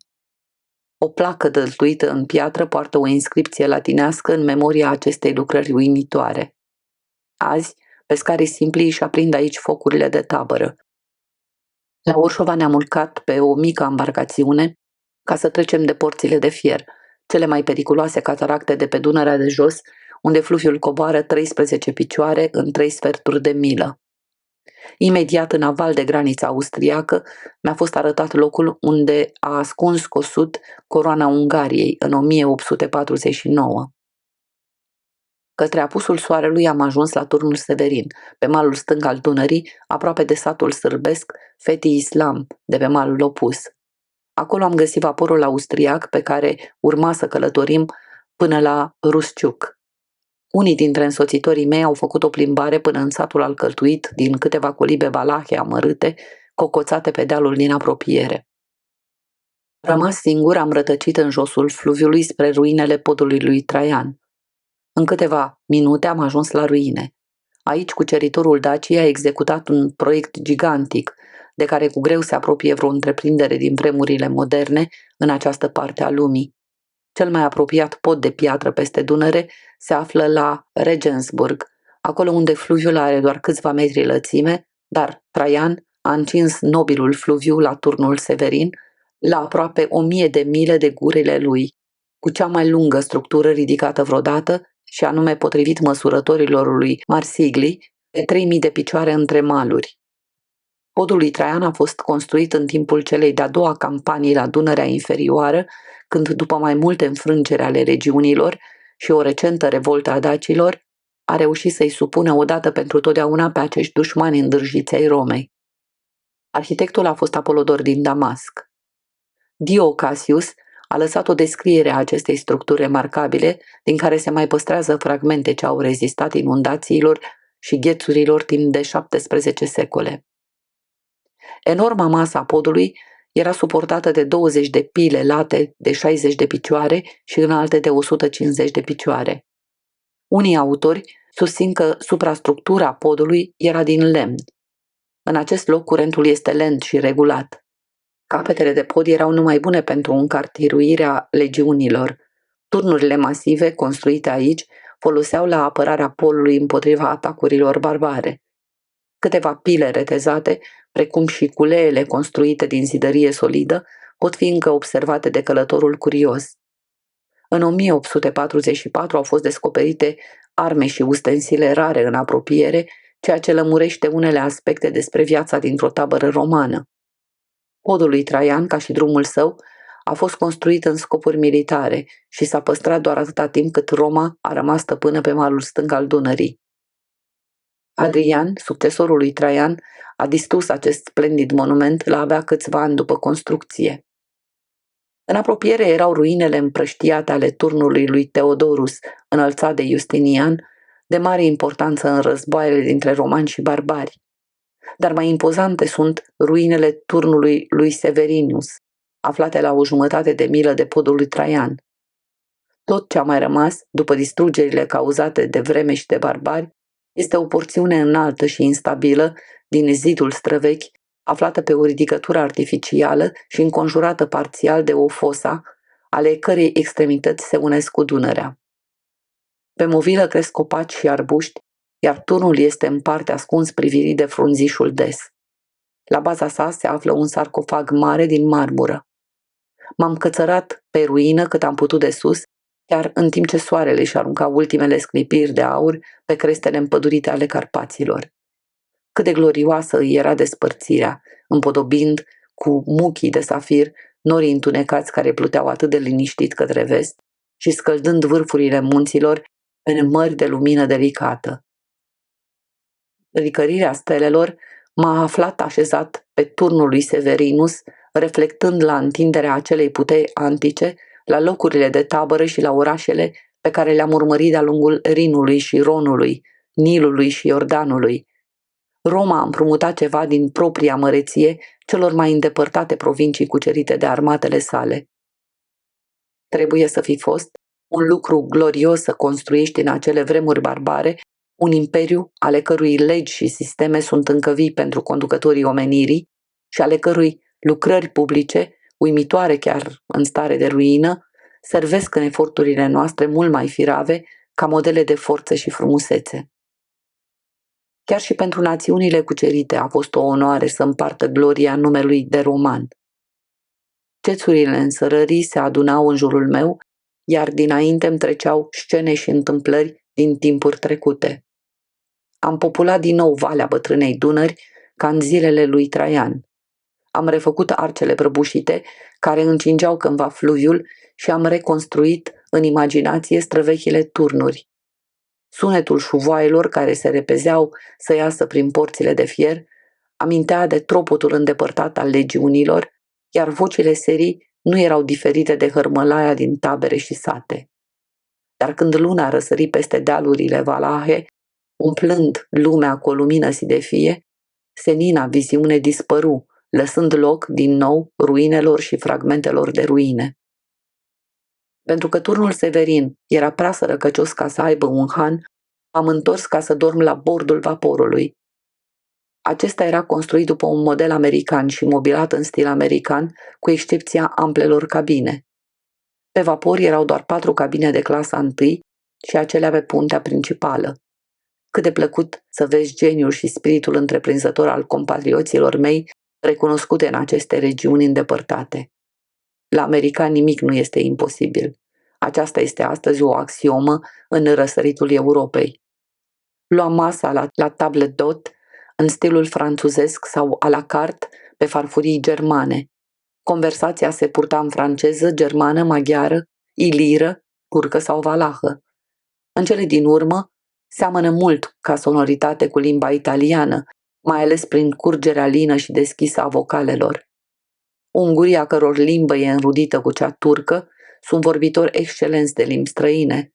O placă dăltuită în piatră poartă o inscripție latinească în memoria acestei lucrări uimitoare. Azi, pescarii simpli își aprind aici focurile de tabără. La Orșova ne-am urcat pe o mică embarcațiune ca să trecem de porțile de fier, cele mai periculoase cataracte de pe Dunărea de jos, unde fluviul coboară 13 picioare în 3 sferturi de milă. Imediat în aval de granița austriacă mi-a fost arătat locul unde a ascuns cosut coroana Ungariei în 1849. Către apusul soarelui am ajuns la turnul Severin, pe malul stâng al Dunării, aproape de satul sârbesc Feti Islam, de pe malul opus. Acolo am găsit vaporul austriac pe care urma să călătorim până la Rusciuc. Unii dintre însoțitorii mei au făcut o plimbare până în satul alcătuit din câteva colibe valahe amărâte, cocoțate pe dealul din apropiere. Rămas singur, am rătăcit în josul fluviului spre ruinele podului lui Traian. În câteva minute am ajuns la ruine. Aici cuceritorul Dacia a executat un proiect gigantic, de care cu greu se apropie vreo întreprindere din vremurile moderne în această parte a lumii. Cel mai apropiat pod de piatră peste Dunăre se află la Regensburg, acolo unde fluviul are doar câțiva metri lățime, dar Traian a încins nobilul fluviu la turnul Severin, la aproape 1000 de mile de gurile lui, cu cea mai lungă structură ridicată vreodată, și anume potrivit măsurătorilor lui Marsigli, de 3000 de picioare între maluri. Podul lui Traian a fost construit în timpul celei de-a doua campanii la Dunărea inferioară, când, după mai multe înfrângeri ale regiunilor și o recentă revoltă a dacilor, a reușit să-i supună odată pentru totdeauna pe acești dușmani îndârjiți ai Romei. Arhitectul a fost Apolodor din Damasc. Dio Cassius a lăsat o descriere a acestei structuri remarcabile, din care se mai păstrează fragmente ce au rezistat inundațiilor și ghețurilor timp de 17 secole. Enorma masă a podului era suportată de 20 de pile late de 60 de picioare și înalte de 150 de picioare. Unii autori susțin că suprastructura podului era din lemn. În acest loc curentul este lent și regulat. Capetele de pod erau numai bune pentru încartiruirea legiunilor. Turnurile masive construite aici foloseau la apărarea polului împotriva atacurilor barbare. Câteva pile retezate, precum și culeele construite din zidărie solidă, pot fi încă observate de călătorul curios. În 1844 au fost descoperite arme și ustensile rare în apropiere, ceea ce lămurește unele aspecte despre viața dintr-o tabără romană. Podul lui Traian, ca și drumul său, a fost construit în scopuri militare și s-a păstrat doar atâta timp cât Roma a rămas stăpână pe malul stâng al Dunării. Adrian, succesorul lui Traian, a distrus acest splendid monument la abia câțiva ani după construcție. În apropiere erau ruinele împrăștiate ale turnului lui Theodorus, înălțat de Justinian, de mare importanță în războaiele dintre romani și barbari. Dar mai impozante sunt ruinele turnului lui Severinus, aflate la o jumătate de milă de podul lui Traian. Tot ce a mai rămas, după distrugerile cauzate de vreme și de barbari, este o porțiune înaltă și instabilă din zidul străvechi, aflată pe o ridicătură artificială și înconjurată parțial de o fosa, ale cărei extremități se unesc cu Dunărea. Pe movilă cresc copaci și arbuști, iar turnul este în parte ascuns privirii de frunzișul des. La baza sa se află un sarcofag mare din marmură. M-am cățărat pe ruină cât am putut de sus, chiar în timp ce soarele își arunca ultimele sclipiri de aur pe crestele împădurite ale Carpaților. Cât de glorioasă îi era despărțirea, împodobind cu muchii de safir norii întunecați care pluteau atât de liniștit către vest și scăldând vârfurile munților în mări de lumină delicată. Licărirea stelelor m-a aflat așezat pe turnul lui Severinus, reflectând la întinderea acelei puteri antice, la locurile de tabără și la orașele pe care le-am urmărit de-a lungul Rinului și Ronului, Nilului și Iordanului. Roma a împrumutat ceva din propria măreție celor mai îndepărtate provincii cucerite de armatele sale. Trebuie să fi fost un lucru glorios să construiești în acele vremuri barbare un imperiu ale cărui legi și sisteme sunt încă vii pentru conducătorii omenirii și ale cărui lucrări publice, uimitoare chiar în stare de ruină, servesc în eforturile noastre mult mai firave ca modele de forță și frumusețe. Chiar și pentru națiunile cucerite a fost o onoare să împartă gloria numelui de roman. Cețurile însărării se adunau în jurul meu, iar dinainte îmi treceau scene și întâmplări din timpuri trecute. Am populat din nou Valea Bătrânei Dunări ca în zilele lui Traian. Am refăcut arcele prăbușite care încingeau cândva fluviul și am reconstruit în imaginație străvechile turnuri. Sunetul șuvoaielor care se repezeau să iasă prin porțile de fier amintea de tropotul îndepărtat al legiunilor, iar vocile serii nu erau diferite de hărmălaia din tabere și sate. Dar când luna răsări peste dealurile valahe, umplând lumea cu o lumină sidefie, senina viziune dispăru, lăsând loc din nou ruinelor și fragmentelor de ruine. Pentru că turnul Severin era prea sărăcăcios ca să aibă un han, am întors ca să dorm la bordul vaporului. Acesta era construit după un model american și mobilat în stil american, cu excepția amplelor cabine. Pe vapor erau doar 4 cabine de clasa 1 și acelea pe puntea principală. Cât de plăcut să vezi geniul și spiritul întreprinzător al compatrioților mei recunoscute în aceste regiuni îndepărtate. La americani nimic nu este imposibil. Aceasta este astăzi o axiomă în răsăritul Europei. Luam masa la table d'hôte în stilul franțuzesc sau à la carte pe farfurii germane. Conversația se purta în franceză, germană, maghiară, iliră, turcă sau valahă. În cele din urmă, seamănă mult ca sonoritate cu limba italiană, mai ales prin curgerea lină și deschisă a vocalelor. Ungurii, a căror limbă e înrudită cu cea turcă, sunt vorbitori excelenți de limbi străine.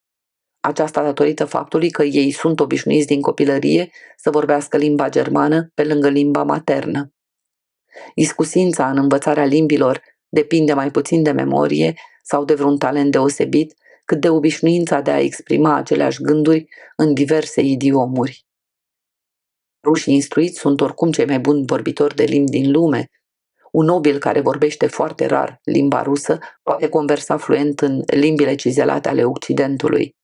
Aceasta datorită faptului că ei sunt obișnuiți din copilărie să vorbească limba germană pe lângă limba maternă. Iscusința în învățarea limbilor depinde mai puțin de memorie sau de vreun talent deosebit, cât de obișnuința de a exprima aceleași gânduri în diverse idiomuri. Rușii instruiți sunt oricum cei mai buni vorbitori de limbi din lume. Un nobil care vorbește foarte rar limba rusă poate conversa fluent în limbile cizelate ale Occidentului.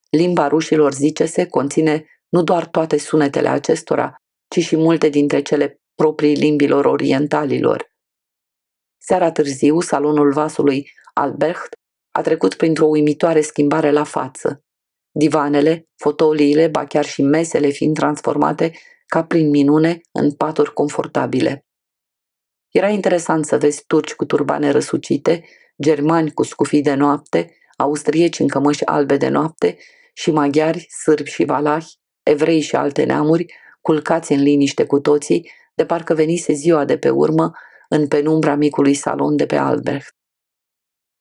Limba rușilor, zice-se, conține nu doar toate sunetele acestora, ci și multe dintre cele proprii limbilor orientalilor. Seara târziu, salonul vasului Albrecht a trecut printr-o uimitoare schimbare la față. Divanele, fotoliile, ba chiar și mesele fiind transformate ca prin minune în paturi confortabile. Era interesant să vezi turci cu turbane răsucite, germani cu scufii de noapte, austrieci în cămăși albe de noapte și maghiari, sârbi și valahi, evrei și alte neamuri, culcați în liniște cu toții, de parcă venise ziua de pe urmă în penumbra micului salon de pe Albrecht.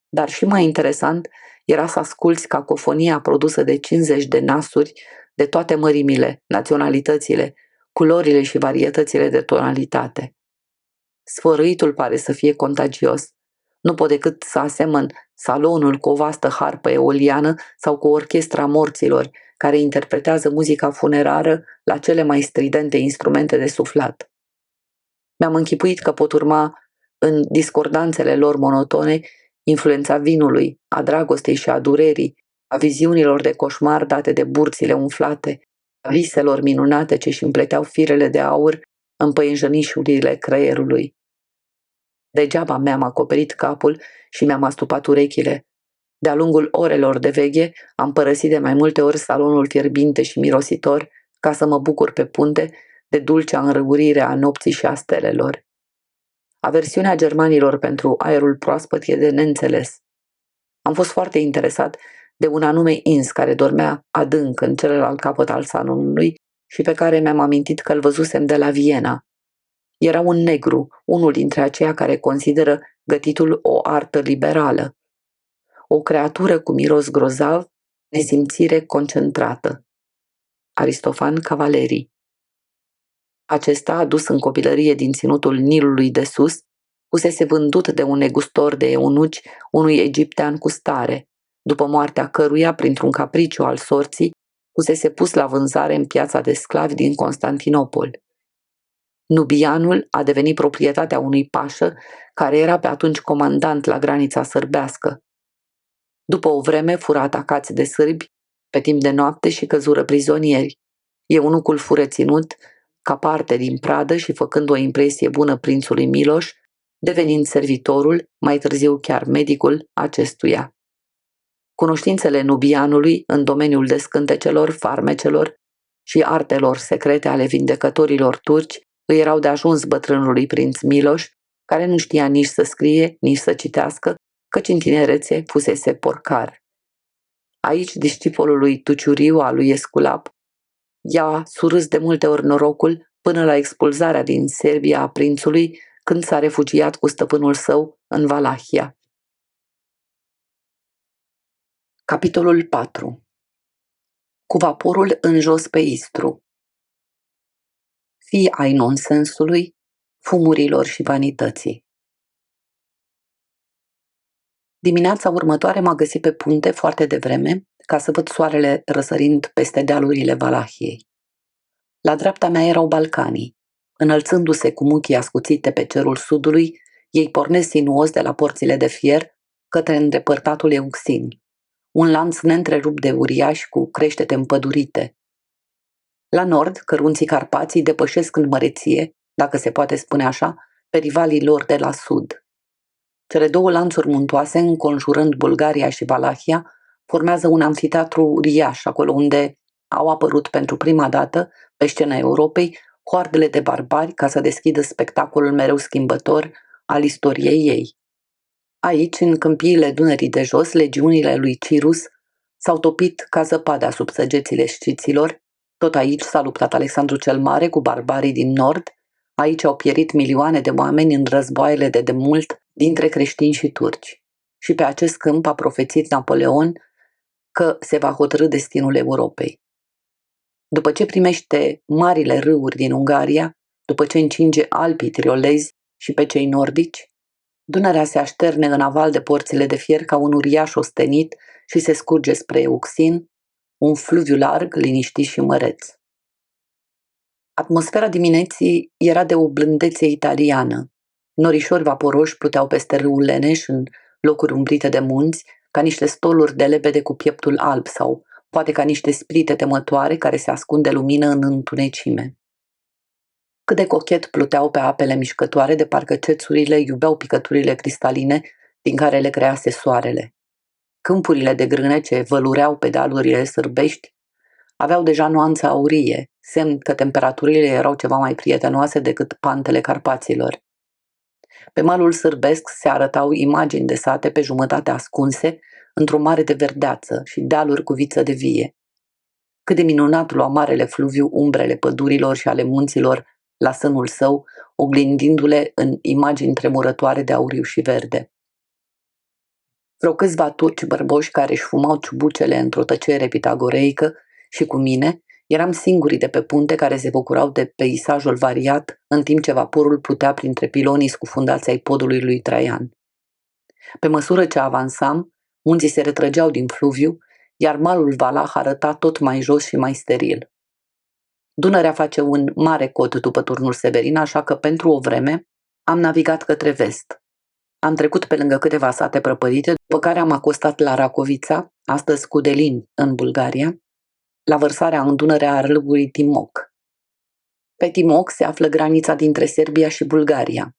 Dar și mai interesant era să asculți cacofonia produsă de 50 de nasuri de toate mărimile, naționalitățile, culorile și varietățile de tonalitate. Sfărâitul pare să fie contagios. Nu pot decât să asemăn salonul cu o vastă harpă eoliană sau cu orchestra morților, care interpretează muzica funerară la cele mai stridente instrumente de suflat. Mi-am închipuit că pot urma în discordanțele lor monotone influența vinului, a dragostei și a durerii, a viziunilor de coșmar date de burțile umflate, a viselor minunate ce își împleteau firele de aur în păienjănișurile creierului. Degeaba mi-am acoperit capul și mi-am astupat urechile. De-a lungul orelor de veche am părăsit de mai multe ori salonul fierbinte și mirositor ca să mă bucur pe punte de dulcea înrăurire a nopții și a stelelor. Aversiunea germanilor pentru aerul proaspăt e de neînțeles. Am fost foarte interesat de un anume ins care dormea adânc în celălalt capăt al salonului și pe care mi-am amintit că îl văzusem de la Viena. Era un negru, unul dintre aceia care consideră gătitul o artă liberală. O creatură cu miros grozav, nesimțire concentrată. Aristofan Cavaleri. Acesta, adus în copilărie din ținutul Nilului de sus, fusese vândut de un negustor de eunuci unui egiptean cu stare, după moartea căruia, printr-un capriciu al sorții, fusese pus la vânzare în piața de sclavi din Constantinopol. Nubianul a devenit proprietatea unui pașă care era pe atunci comandant la granița sârbească. După o vreme fură atacați de sârbi pe timp de noapte și căzură prizonieri. Eunucul fu reținut ca parte din pradă și făcând o impresie bună prințului Miloș, devenind servitorul, mai târziu chiar medicul acestuia. Cunoștințele nubianului în domeniul descântecelor, farmecelor și artelor secrete ale vindecătorilor turci îi erau de ajuns bătrânului prinț Miloș, care nu știa nici să scrie, nici să citească, căci în tinerețe fusese porcar. Aici discipolul lui Tuciuriu, al lui Esculap, i-a surâs de multe ori norocul până la expulzarea din Serbia a prințului, când s-a refugiat cu stăpânul său în Valahia. Capitolul 4. Cu vaporul în jos pe Istru. Fii ai nonsensului, fumurilor și vanității. Dimineața următoare m-a găsit pe punte foarte devreme, ca să văd soarele răsărind peste dealurile Valahiei. La dreapta mea erau Balcanii. Înălțându-se cu muchii ascuțite pe cerul sudului, ei pornesc sinuos de la porțile de fier către îndepărtatul Euxin, un lanț neîntrerupt de uriași cu creștete împădurite. La nord, cărunții Carpații depășesc în măreție, dacă se poate spune așa, pe rivalii lor de la sud. Cele două lanțuri muntoase, înconjurând Bulgaria și Valahia, formează un amfiteatru uriaș, acolo unde au apărut pentru prima dată, pe scena Europei, hoardele de barbari ca să deschidă spectacolul mereu schimbător al istoriei ei. Aici, în câmpiile Dunării de jos, legiunile lui Cirus s-au topit ca zăpada sub săgețile sciților. Tot aici s-a luptat Alexandru cel Mare cu barbarii din nord. Aici au pierit milioane de oameni în războaiele de demult dintre creștini și turci. Și pe acest câmp a profețit Napoleon că se va hotărî destinul Europei. După ce primește marile râuri din Ungaria, după ce încinge Alpii tirolezi și pe cei nordici, Dunărea se așterne în aval de porțile de fier ca un uriaș ostenit și se scurge spre Euxin, un fluviu larg, liniștit și măreț. Atmosfera dimineții era de o blândețe italiană. Norișori vaporoși pluteau peste râul Leneș în locuri umbrite de munți, ca niște stoluri de lebede cu pieptul alb sau poate ca niște sprite temătoare care se ascund de lumină în întunecime. Cât de cochet pluteau pe apele mișcătoare, de parcă cețurile iubeau picăturile cristaline din care le crease soarele. Câmpurile de grâne ce vălureau pe dealurile sârbești aveau deja nuanță aurie, semn că temperaturile erau ceva mai prietenoase decât pantele Carpaților. Pe malul sârbesc se arătau imagini de sate pe jumătate ascunse într-o mare de verdeață și dealuri cu viță de vie. Cât de minunat lua marele fluviu umbrele pădurilor și ale munților la sânul său, oglindindu-le în imagini tremurătoare de auriu și verde. Vreo câțiva turci bărboși care își fumau ciubucele într-o tăcere pitagoreică și cu mine eram singurii de pe punte care se bucurau de peisajul variat în timp ce vaporul plutea printre pilonii scufundați ai podului lui Traian. Pe măsură ce avansam, munții se retrăgeau din fluviu, iar malul Valah arăta tot mai jos și mai steril. Dunărea face un mare cod după turnul Severin, așa că pentru o vreme am navigat către vest. Am trecut pe lângă câteva sate prăpădite, după care am acostat la Racovița, astăzi Cudelin, în Bulgaria, la vărsarea în Dunăre a râului Timok. Pe Timok se află granița dintre Serbia și Bulgaria.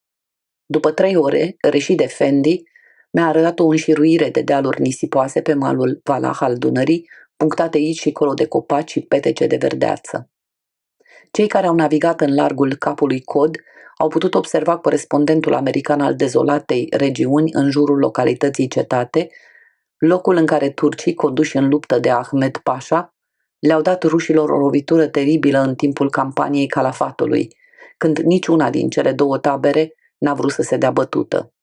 După 3 ore, Reșid Efendi mi-a arătat o înșiruire de dealuri nisipoase pe malul Valah al Dunării, punctate aici și acolo de copaci și petece de verdeață. Cei care au navigat în largul capului Cod au putut observa corespondentul american al dezolatei regiuni în jurul localității Cetate, locul în care turcii, conduși în luptă de Ahmed Pasha, le-au dat rușilor o lovitură teribilă în timpul campaniei Calafatului, când niciuna din cele 2 tabere n-a vrut să se dea bătută.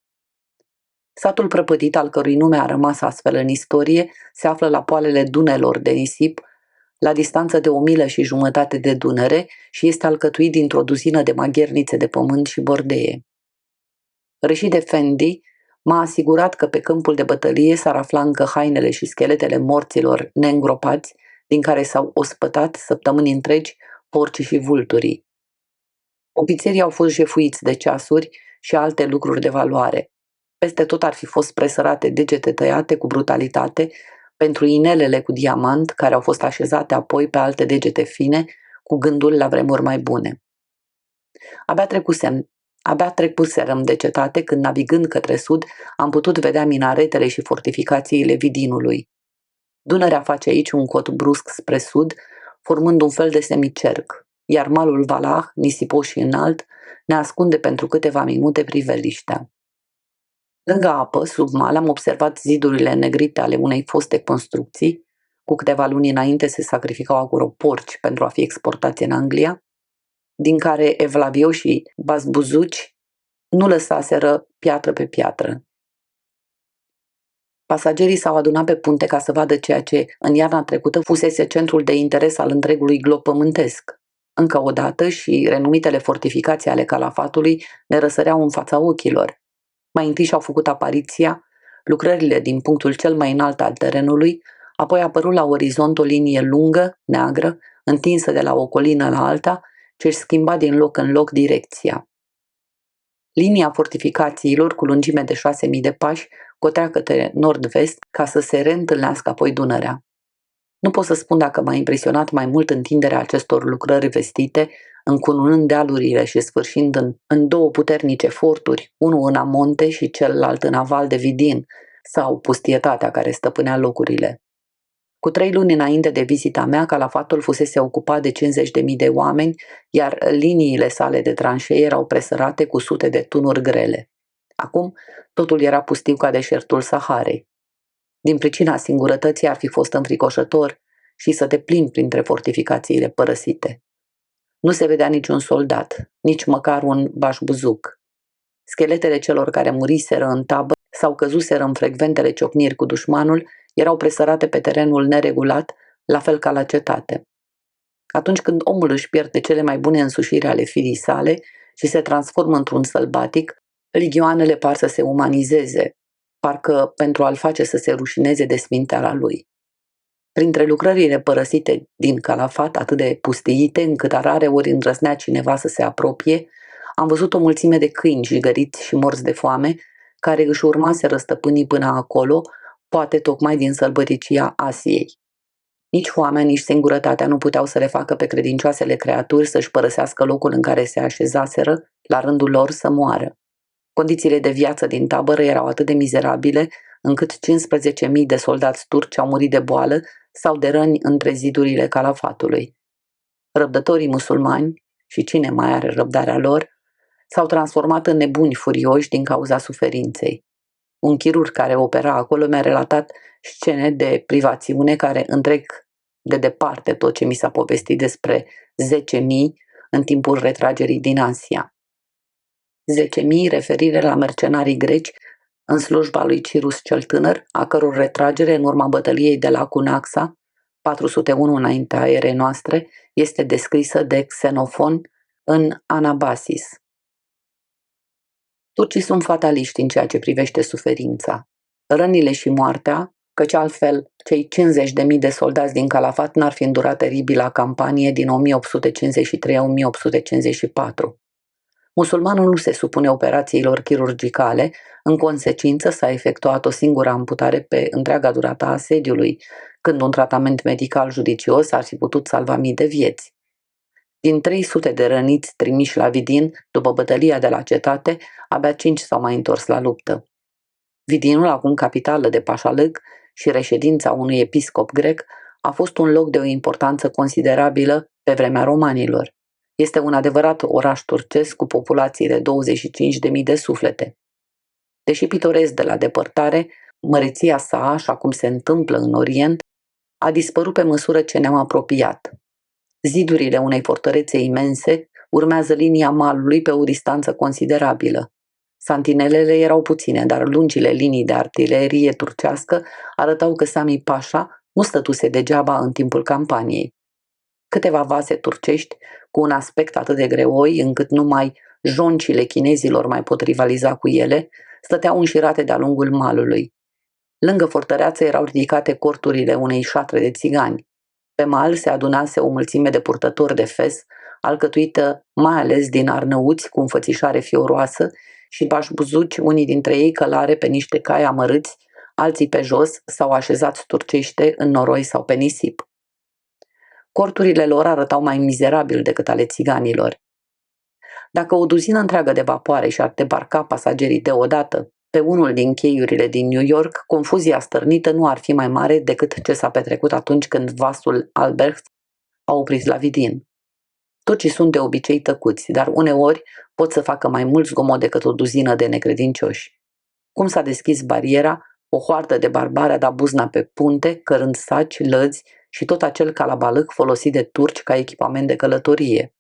Satul prăpădit, al cărui nume a rămas astfel în istorie, se află la poalele dunelor de nisip, la distanță de 1,5 mile de Dunăre și este alcătuit dintr-o duzină de maghernițe de pământ și bordeie. Reșid Efendi m-a asigurat că pe câmpul de bătălie s-ar afla încă hainele și scheletele morților neîngropați, din care s-au ospătat săptămâni întregi porcii și vulturii. Ofițerii au fost jefuiți de ceasuri și alte lucruri de valoare. Peste tot ar fi fost presărate degete tăiate cu brutalitate pentru inelele cu diamant care au fost așezate apoi pe alte degete fine cu gândul la vremuri mai bune. Abia trecuserăm de cetate când, navigând către sud, am putut vedea minaretele și fortificațiile Vidinului. Dunărea face aici un cot brusc spre sud, formând un fel de semicerc, iar malul Valah, nisipos și înalt, ne ascunde pentru câteva minute priveliștea. Lângă apă, sub mal, am observat zidurile negrite ale unei foste construcții. Cu câteva luni înainte se sacrificau acolo porci pentru a fi exportați în Anglia, din care evlavioșii bazbuzuci nu lăsaseră piatră pe piatră. Pasagerii s-au adunat pe punte ca să vadă ceea ce în iarna trecută fusese centrul de interes al întregului glob pământesc. Încă o dată și renumitele fortificații ale Calafatului ne răsăreau în fața ochilor. Mai întâi și-au făcut apariția lucrările din punctul cel mai înalt al terenului, apoi a apărut la orizont o linie lungă, neagră, întinsă de la o colină la alta, ce își schimba din loc în loc direcția. Linia fortificațiilor, cu lungime de 6.000 de pași, cotea către nord-vest ca să se reîntâlnească apoi Dunărea. Nu pot să spun dacă m-a impresionat mai mult întinderea acestor lucrări vestite, încununând dealurile și sfârșind în 2 puternice forturi, unul în amonte și celălalt în aval de Vidin, sau pustietatea care stăpânea locurile. Cu 3 luni înainte de vizita mea, Calafatul fusese ocupat de 50.000 de oameni, iar liniile sale de tranșee erau presărate cu sute de tunuri grele. Acum, totul era pustiu ca deșertul Saharei. Din pricina singurătății ar fi fost înfricoșător și să te plimbi printre fortificațiile părăsite. Nu se vedea niciun soldat, nici măcar un bașbuzuc. Scheletele celor care muriseră în tabără sau căzuseră în frecventele ciocniri cu dușmanul erau presărate pe terenul neregulat, la fel ca la cetate. Atunci când omul își pierde cele mai bune însușiri ale firii sale și se transformă într-un sălbatic, ligioanele par să se umanizeze, parcă pentru a-l face să se rușineze de sminteala lui. Printre lucrările părăsite din Calafat, atât de pustiite, încât a rare ori îndrăznea cineva să se apropie, am văzut o mulțime de câini jigăriți și morți de foame, care își urmaseră stăpânii până acolo, poate tocmai din sălbăticia Asiei. Nici foamea, nici singurătatea nu puteau să le facă pe credincioasele creaturi să-și părăsească locul în care se așezaseră, la rândul lor să moară. Condițiile de viață din tabără erau atât de mizerabile, încât 15.000 de soldați turci au murit de boală sau de răni între zidurile calafatului. Răbdătorii musulmani, și cine mai are răbdarea lor, s-au transformat în nebuni furioși din cauza suferinței. Un chirurg care opera acolo mi-a relatat scene de privațiune care întrec de departe tot ce mi s-a povestit despre 10.000 în timpul retragerii din Asia. 10.000 referire la mercenarii greci în slujba lui Cirus cel tânăr, a căror retragere în urma bătăliei de la Cunaxa, 401 înaintea erei noastre, este descrisă de Xenofon în Anabasis. Turcii sunt fataliști în ceea ce privește suferința. Rănile și moartea, căci altfel cei 50.000 de soldați din Calafat n-ar fi îndurat teribila campanie din 1853-1854. Musulmanul nu se supune operațiilor chirurgicale, în consecință s-a efectuat o singură amputare pe întreaga durată a asediului, când un tratament medical judicios ar fi putut salva mii de vieți. Din 300 de răniți trimiși la Vidin după bătălia de la cetate, abia 5 s-au mai întors la luptă. Vidinul, acum capitală de pașalâc și reședința unui episcop grec, a fost un loc de o importanță considerabilă pe vremea romanilor. Este un adevărat oraș turcesc cu populații de 25.000 de suflete. Deși pitoresc de la depărtare, măreția sa, așa cum se întâmplă în Orient, a dispărut pe măsură ce ne-am apropiat. Zidurile unei fortărețe imense urmează linia malului pe o distanță considerabilă. Santinelele erau puține, dar lungile linii de artilerie turcească arătau că Sami Pașa nu stătuse degeaba în timpul campaniei. Câteva vase turcești, cu un aspect atât de greoi încât numai joncile chinezilor mai pot rivaliza cu ele, stăteau înșirate de-a lungul malului. Lângă fortăreață erau ridicate corturile unei șatre de țigani. Pe mal se adunase o mulțime de purtători de fes, alcătuită mai ales din arnăuți cu înfățișare fioroasă și bașbuzuci, unii dintre ei călare pe niște cai amărâți, alții pe jos sau așezați turcește în noroi sau pe nisip. Corturile lor arătau mai mizerabil decât ale țiganilor. Dacă o duzină întreagă de vapoare și-ar debarca pasagerii deodată pe unul din cheiurile din New York, confuzia stârnită nu ar fi mai mare decât ce s-a petrecut atunci când vasul Albert a oprit la Vidin. Turcii sunt de obicei tăcuți, dar uneori pot să facă mai mult zgomot decât o duzină de necredincioși. Cum s-a deschis bariera, o hoardă de barbari a dat buzna pe punte, cărând saci, lăzi și tot acel calabalâc folosit de turci ca echipament de călătorie.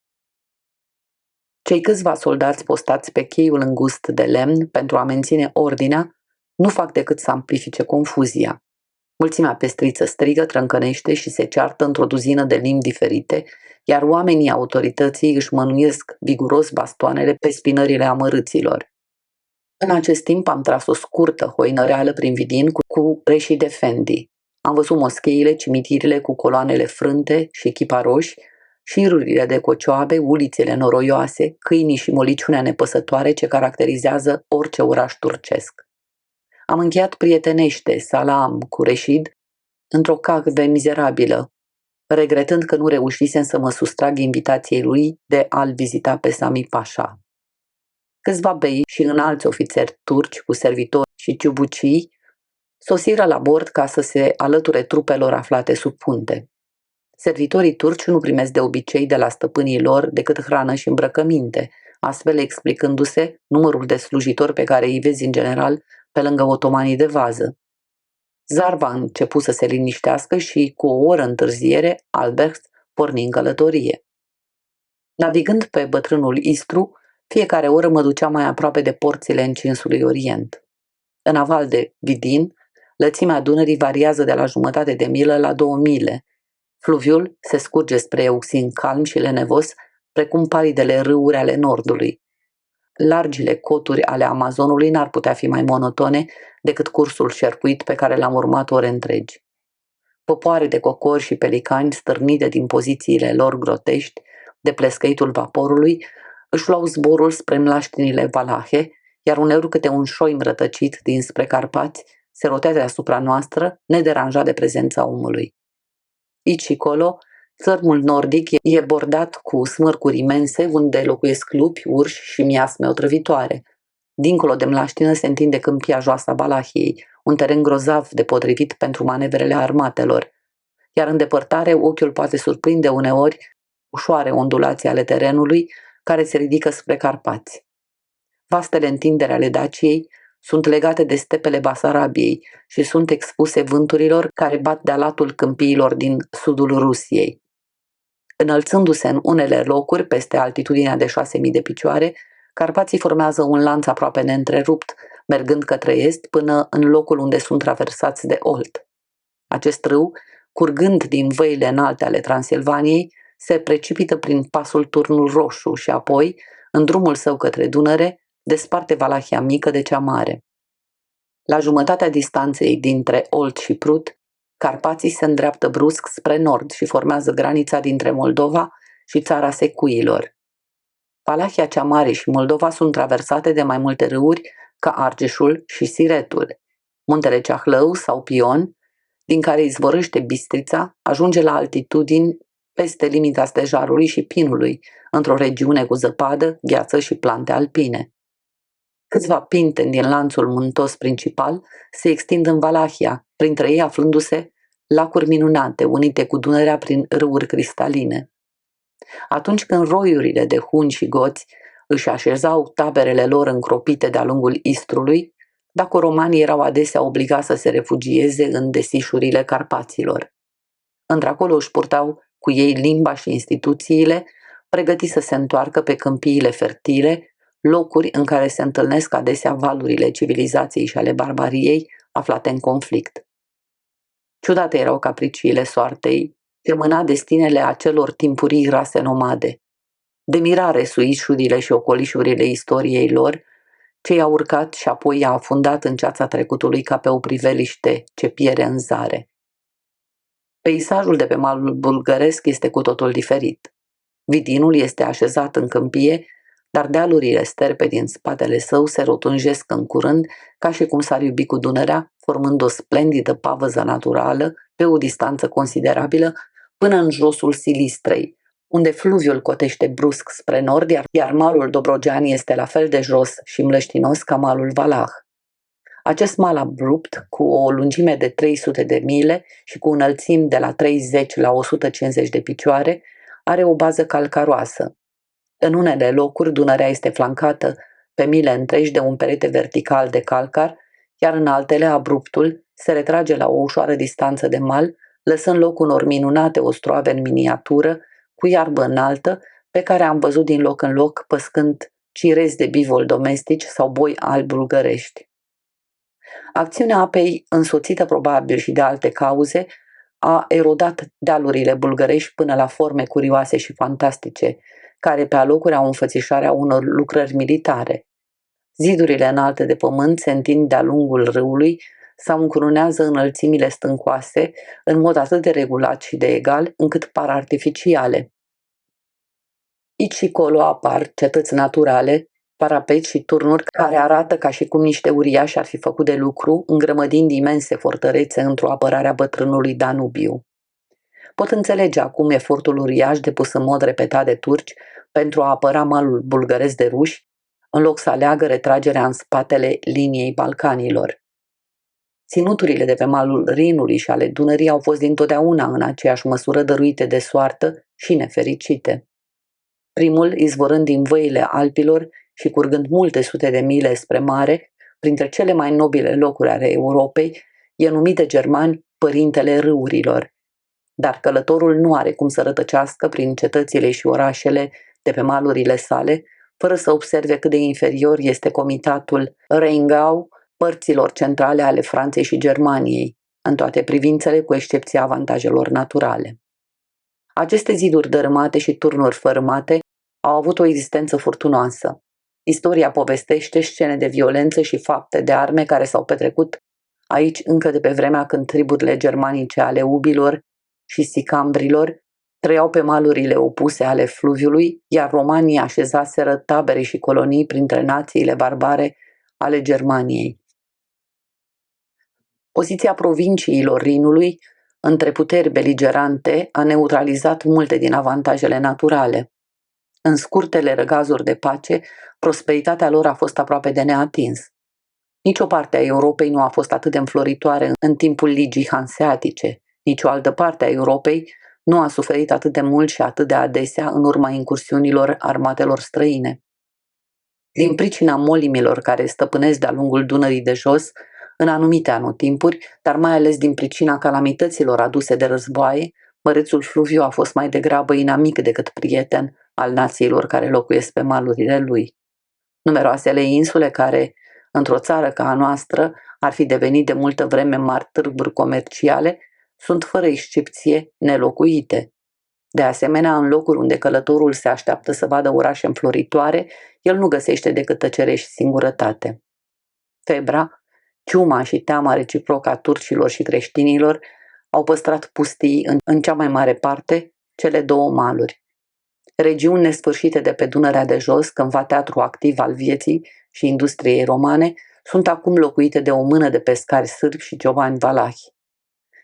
Cei câțiva soldați postați pe cheiul îngust de lemn pentru a menține ordinea nu fac decât să amplifice confuzia. Mulțimea pestriță strigă, trâncănește și se ceartă într-o duzină de limbi diferite, iar oamenii autorității își mânuiesc viguros bastoanele pe spinările amărâților. În acest timp am tras o scurtă hoinăreală prin Vidin cu reșii de Fendi. Am văzut moscheile, cimitirile cu coloanele frânte și chiparoși, șirurile de cocioabe, ulițele noroioase, câinii și moliciunea nepăsătoare ce caracterizează orice oraș turcesc. Am încheiat prietenește salam cu Reșid într-o cagdă mizerabilă, regretând că nu reușisem să mă sustrag invitației lui de a-l vizita pe Sami Pașa. Câțiva bei și înalți ofițeri turci cu servitori și ciubucii sosiră la bord ca să se alăture trupelor aflate sub punte. Servitorii turci nu primesc de obicei de la stăpânii lor decât hrană și îmbrăcăminte, astfel explicându-se numărul de slujitori pe care îi vezi în general pe lângă otomanii de vază. Zarva a început să se liniștească și, cu o oră întârziere, Albert porni în călătorie. Navigând pe bătrânul Istru, fiecare oră mă ducea mai aproape de porțile încinsului Orient. În aval de Vidin, Lățimea Dunării variază de la jumătate de milă la 2 mile. Fluviul se scurge spre Euxin calm și lenevos, precum palidele râuri ale nordului. Largile coturi ale Amazonului n-ar putea fi mai monotone decât cursul șerpuit pe care l-am urmat ore întregi. Popoare de cocori și pelicani, stârnite din pozițiile lor grotești, de plescăitul vaporului, își luau zborul spre mlaștinile valahe, iar uneori câte un șoim rătăcit dinspre Carpați se rotea deasupra noastră, nederanjat de prezența omului. Aici și colo, țărmul nordic e bordat cu smârcuri imense, unde locuiesc lupi, urși și miasme otrăvitoare. Dincolo de mlaștină se întinde câmpia joasă a Valahiei, un teren grozav de potrivit pentru manevrele armatelor, iar în depărtare ochiul poate surprinde uneori ușoare ondulații ale terenului care se ridică spre Carpați. Vastele întindere ale Daciei sunt legate de stepele Basarabiei și sunt expuse vânturilor care bat de-a latul câmpiilor din sudul Rusiei. Înălțându-se în unele locuri peste altitudinea de 6.000 de picioare, Carpații formează un lanț aproape neîntrerupt, mergând către est până în locul unde sunt traversați de Olt. Acest râu, curgând din văile înalte ale Transilvaniei, se precipită prin pasul Turnul Roșu și apoi, în drumul său către Dunăre, desparte Valahia mică de cea mare. La jumătatea distanței dintre Olt și Prut, Carpații se îndreaptă brusc spre nord și formează granița dintre Moldova și țara Secuilor. Valahia cea mare și Moldova sunt traversate de mai multe râuri ca Argeșul și Siretul. Muntele Ceahlău sau Pion, din care izvorăște Bistrița, ajunge la altitudini peste limita stejarului și pinului, într-o regiune cu zăpadă, gheață și plante alpine. Câțiva pinteni din lanțul muntos principal se extind în Valahia, printre ei aflându-se lacuri minunate, unite cu Dunărea prin râuri cristaline. Atunci când roiurile de huni și goți își așezau taberele lor încropite de-a lungul Istrului, daco-romanii erau adesea obligați să se refugieze în desișurile Carpaților. Într-acolo își purtau cu ei limba și instituțiile, pregătiți să se întoarcă pe câmpiile fertile, locuri în care se întâlnesc adesea valurile civilizației și ale barbariei aflate în conflict. Ciudate erau capriciile soartei, ce mâna destinele acelor timpurii rase nomade. De mirare suișurile și ocolișurile istoriei lor, ce i-a urcat și apoi i-a afundat în ceața trecutului ca pe o priveliște ce piere în zare. Peisajul de pe malul bulgăresc este cu totul diferit. Vidinul este așezat în câmpie, dar dealurile sterpe din spatele său se rotunjesc în curând, ca și cum s-ar iubi cu Dunărea, formând o splendidă pavăză naturală pe o distanță considerabilă până în josul Silistrei, unde fluviul cotește brusc spre nord, iar malul Dobrogeani este la fel de jos și mlăștinos ca malul Valah. Acest mal abrupt, cu o lungime de 300 de mile și cu înălțimi de la 30 la 150 de picioare, are o bază calcaroasă. În unele locuri, Dunărea este flancată pe mile întregi de un perete vertical de calcar, iar în altele, abruptul se retrage la o ușoară distanță de mal, lăsând loc unor minunate ostroave în miniatură, cu iarbă înaltă, pe care am văzut din loc în loc păscând cirezi de bivol domestici sau boi albi bulgărești. Acțiunea apei, însoțită probabil și de alte cauze, a erodat dealurile bulgărești până la forme curioase și fantastice, care pe alocuri au înfățișarea unor lucrări militare. Zidurile înalte de pământ se întind de-a lungul râului sau încrunează înălțimile stâncoase în mod atât de regulat și de egal încât par artificiale. Aici și colo apar cetăți naturale, parapeți și turnuri care arată ca și cum niște uriași ar fi făcut de lucru, îngrămădind imense fortărețe într-o apărare a bătrânului Danubiu. Pot înțelege acum efortul uriaș depus în mod repetat de turci pentru a apăra malul bulgăresc de ruși, în loc să aleagă retragerea în spatele liniei Balcanilor. Ținuturile de pe malul Rinului și ale Dunării au fost dintotdeauna în aceeași măsură dăruite de soartă și nefericite. Primul, izvorând din văile Alpilor și curgând multe sute de mile spre mare, printre cele mai nobile locuri ale Europei, e numit de germani Părintele Râurilor. Dar călătorul nu are cum să rătăcească prin cetățile și orașele de pe malurile sale, fără să observe cât de inferior este comitatul Rheingau părților centrale ale Franței și Germaniei, în toate privințele, cu excepția avantajelor naturale. Aceste ziduri dărâmate și turnuri fărâmate au avut o existență furtunoasă. Istoria povestește scene de violență și fapte de arme care s-au petrecut aici încă de pe vremea când triburile germanice ale ubilor și sicambrilor trăiau pe malurile opuse ale fluviului, iar romanii așezaseră tabere și colonii printre națiile barbare ale Germaniei. Poziția provinciilor Rinului între puteri beligerante a neutralizat multe din avantajele naturale. În scurtele răgazuri de pace, prosperitatea lor a fost aproape de neatins. Nici o parte a Europei nu a fost atât de înfloritoare în timpul ligii hanseatice, nici o altă parte a Europei nu a suferit atât de mult și atât de adesea în urma incursiunilor armatelor străine. Din pricina molimilor care stăpânesc de-a lungul Dunării de jos, în anumite anotimpuri, dar mai ales din pricina calamităților aduse de războaie, mărețul fluviu a fost mai degrabă inamic decât prieten al națiilor care locuiesc pe malurile lui. Numeroasele insule care, într-o țară ca a noastră, ar fi devenit de multă vreme mari târguri comerciale, sunt fără excepție nelocuite. De asemenea, în locuri unde călătorul se așteaptă să vadă orașe înfloritoare, el nu găsește decât tăcere și singurătate. Febra, ciuma și teama reciprocă a turcilor și creștinilor au păstrat pustii în cea mai mare parte cele două maluri. Regiuni nesfârșite de pe Dunărea de jos, cândva teatru activ al vieții și industriei romane, sunt acum locuite de o mână de pescari sârbi și ciobani valahi.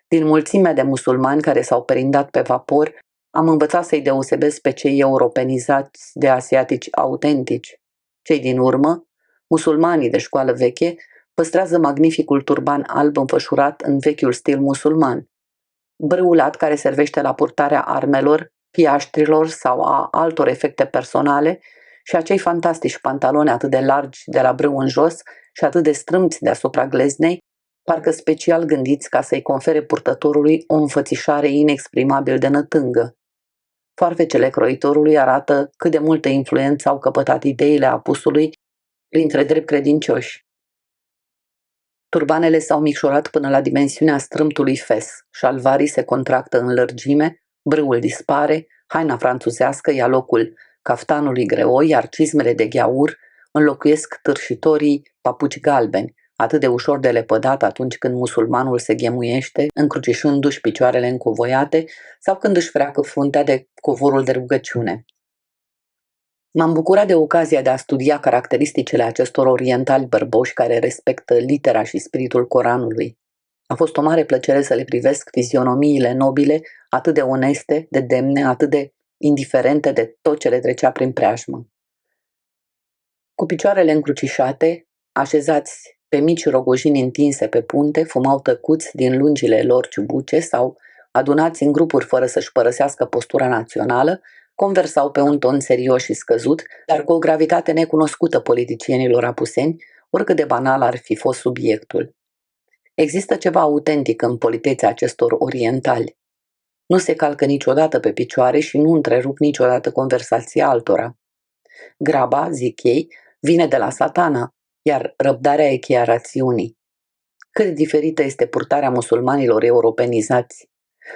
Din mulțimea de musulmani care s-au perindat pe vapor, am învățat să-i deosebesc pe cei europenizați de asiatici autentici. Cei din urmă, musulmanii de școală veche, păstrează magnificul turban alb înfășurat în vechiul stil musulman, brâulat care servește la purtarea armelor, piaștrilor sau a altor efecte personale și acei fantastici pantaloni atât de largi de la brâu în jos și atât de strâmți deasupra gleznei, parcă special gândiți ca să-i confere purtătorului o înfățișare inexprimabil de nătângă. Foarfecele croitorului arată cât de multă influență au căpătat ideile apusului printre drept credincioși. Turbanele s-au micșorat până la dimensiunea strâmtului fes, șalvarii se contractă în lărgime, brâul dispare, haina franțuzească ia locul caftanului greoi, iar cizmele de gheaur înlocuiesc târșitorii papuci galbeni, atât de ușor de lepădat atunci când musulmanul se ghemuiește, încrucișându-și picioarele încovoiate sau când își freacă fruntea de covorul de rugăciune. M-am bucurat de ocazia de a studia caracteristicile acestor orientali bărboși care respectă litera și spiritul Coranului. A fost o mare plăcere să le privesc fizionomiile nobile, atât de oneste, de demne, atât de indiferente de tot ce le trecea prin preajmă. Cu picioarele încrucișate, așezați pe mici rogojini întinse pe punte, fumau tăcuți din lungile lor ciubuce sau, adunați în grupuri fără să-și părăsească postura națională, conversau pe un ton serios și scăzut, dar cu o gravitate necunoscută politicienilor apuseni, oricât de banal ar fi fost subiectul. Există ceva autentic în politețea acestor orientali. Nu se calcă niciodată pe picioare și nu întrerup niciodată conversația altora. Graba, zic ei, vine de la Satana, iar răbdarea e cheia rațiunii. Cât de diferită este purtarea musulmanilor europenizați.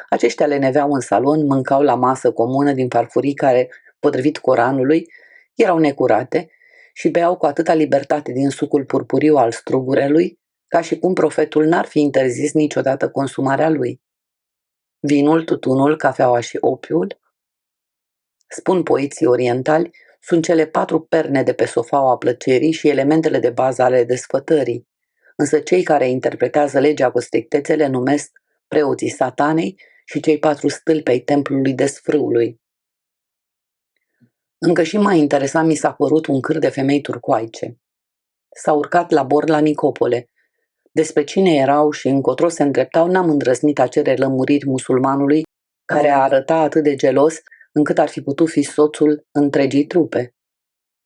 Aceștia leneveau în salon, mâncau la masă comună din farfurii care, potrivit Coranului, erau necurate și beau cu atâta libertate din sucul purpuriu al strugurelui, ca și cum profetul n-ar fi interzis niciodată consumarea lui. Vinul, tutunul, cafeaua și opiul, spun poeții orientali, sunt cele 4 perne de pe sofaua plăcerii și elementele de bază ale desfătării, însă cei care interpretează legea cu strictețe le numesc preoții Satanei și cei 4 stâlpi ai templului desfrâului. Încă și mai interesant mi s-a părut un câr de femei turcoaice. S-au urcat la bord la Nicopole. Despre cine erau și încotro se îndreptau n-am îndrăznit a cere lămuriri musulmanului, care arăta atât de gelos încât ar fi putut fi soțul întregii trupe.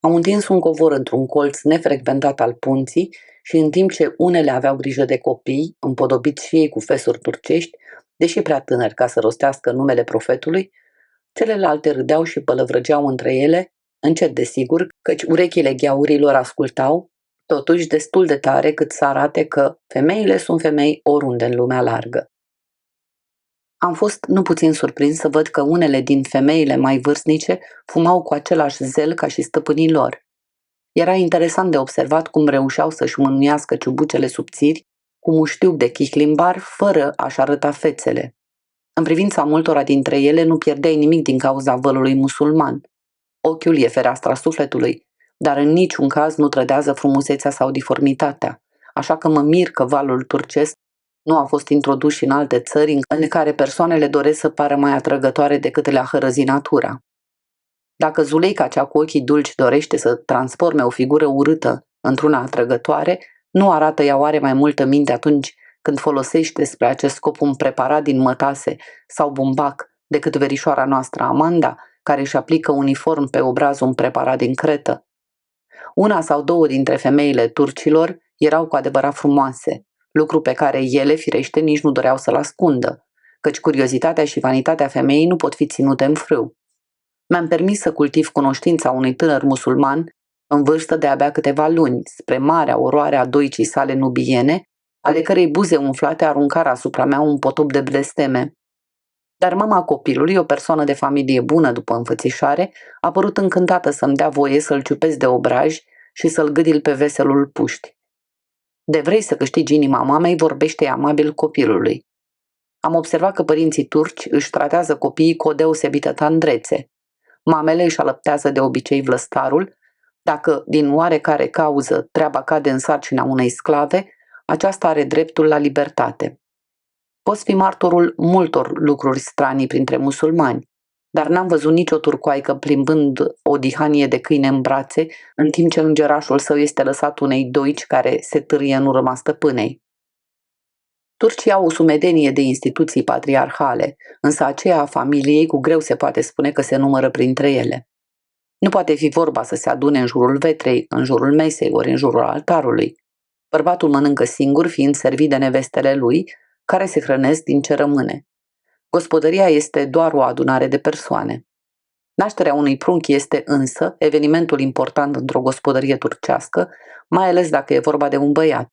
Au întins un covor într-un colț nefrecventat al punții și în timp ce unele aveau grijă de copii, împodobiți și ei cu fesuri turcești, deși prea tânări ca să rostească numele profetului, celelalte râdeau și pălăvrăgeau între ele, încet desigur, căci urechile gheaurilor ascultau, totuși destul de tare cât să arate că femeile sunt femei oriunde în lumea largă. Am fost nu puțin surprins să văd că unele din femeile mai vârstnice fumau cu același zel ca și stăpânii lor. Era interesant de observat cum reușeau să-și mânuiască ciubucele subțiri cu muștiuc de chihlimbar fără a-și arăta fețele. În privința multora dintre ele nu pierdeai nimic din cauza vălului musulman. Ochiul e fereastra sufletului, dar în niciun caz nu trădează frumusețea sau diformitatea, așa că mă mir că valul turcesc nu a fost introdus și în alte țări în care persoanele doresc să pară mai atrăgătoare decât le-a hărăzi natura. Dacă Zuleica cea cu ochii dulci dorește să transforme o figură urâtă într-una atrăgătoare, nu arată ea oare mai multă minte atunci când folosește spre acest scop un preparat din mătase sau bumbac decât verișoara noastră Amanda, care își aplică uniform pe obraz un preparat din Cretă? Una sau două dintre femeile turcilor erau cu adevărat frumoase, lucru pe care ele, firește, nici nu doreau să-l ascundă, căci curiozitatea și vanitatea femeii nu pot fi ținute în frâu. Mi-am permis să cultiv cunoștința unui tânăr musulman în vârstă de abia câteva luni, spre marea oroare a doicii sale nubiene, ale cărei buze umflate aruncară asupra mea un potop de blesteme. Dar mama copilului, o persoană de familie bună după înfățișare, a părut încântată să-mi dea voie să-l ciupesc de obraj și să-l gâdil pe veselul puști. De vrei să câștigi inima mamei, vorbește amabil copilului. Am observat că părinții turci își tratează copiii cu o deosebită tandrețe. Mamele își alăptează de obicei vlăstarul. Dacă, din oarecare cauză, treaba cade în sarcina unei sclave, aceasta are dreptul la libertate. Poți fi martorul multor lucruri stranii printre musulmani, dar n-am văzut nicio turcoaică plimbând o dihanie de câine în brațe, în timp ce îngerașul său este lăsat unei doici care se târie în urma stăpânei. Turcii au o sumedenie de instituții patriarhale, însă aceea a familiei cu greu se poate spune că se numără printre ele. Nu poate fi vorba să se adune în jurul vetrei, în jurul mesei ori în jurul altarului. Bărbatul mănâncă singur, fiind servit de nevestele lui, care se hrănesc din ce rămâne. Gospodăria este doar o adunare de persoane. Nașterea unui prunchi este însă evenimentul important într-o gospodărie turcească, mai ales dacă e vorba de un băiat.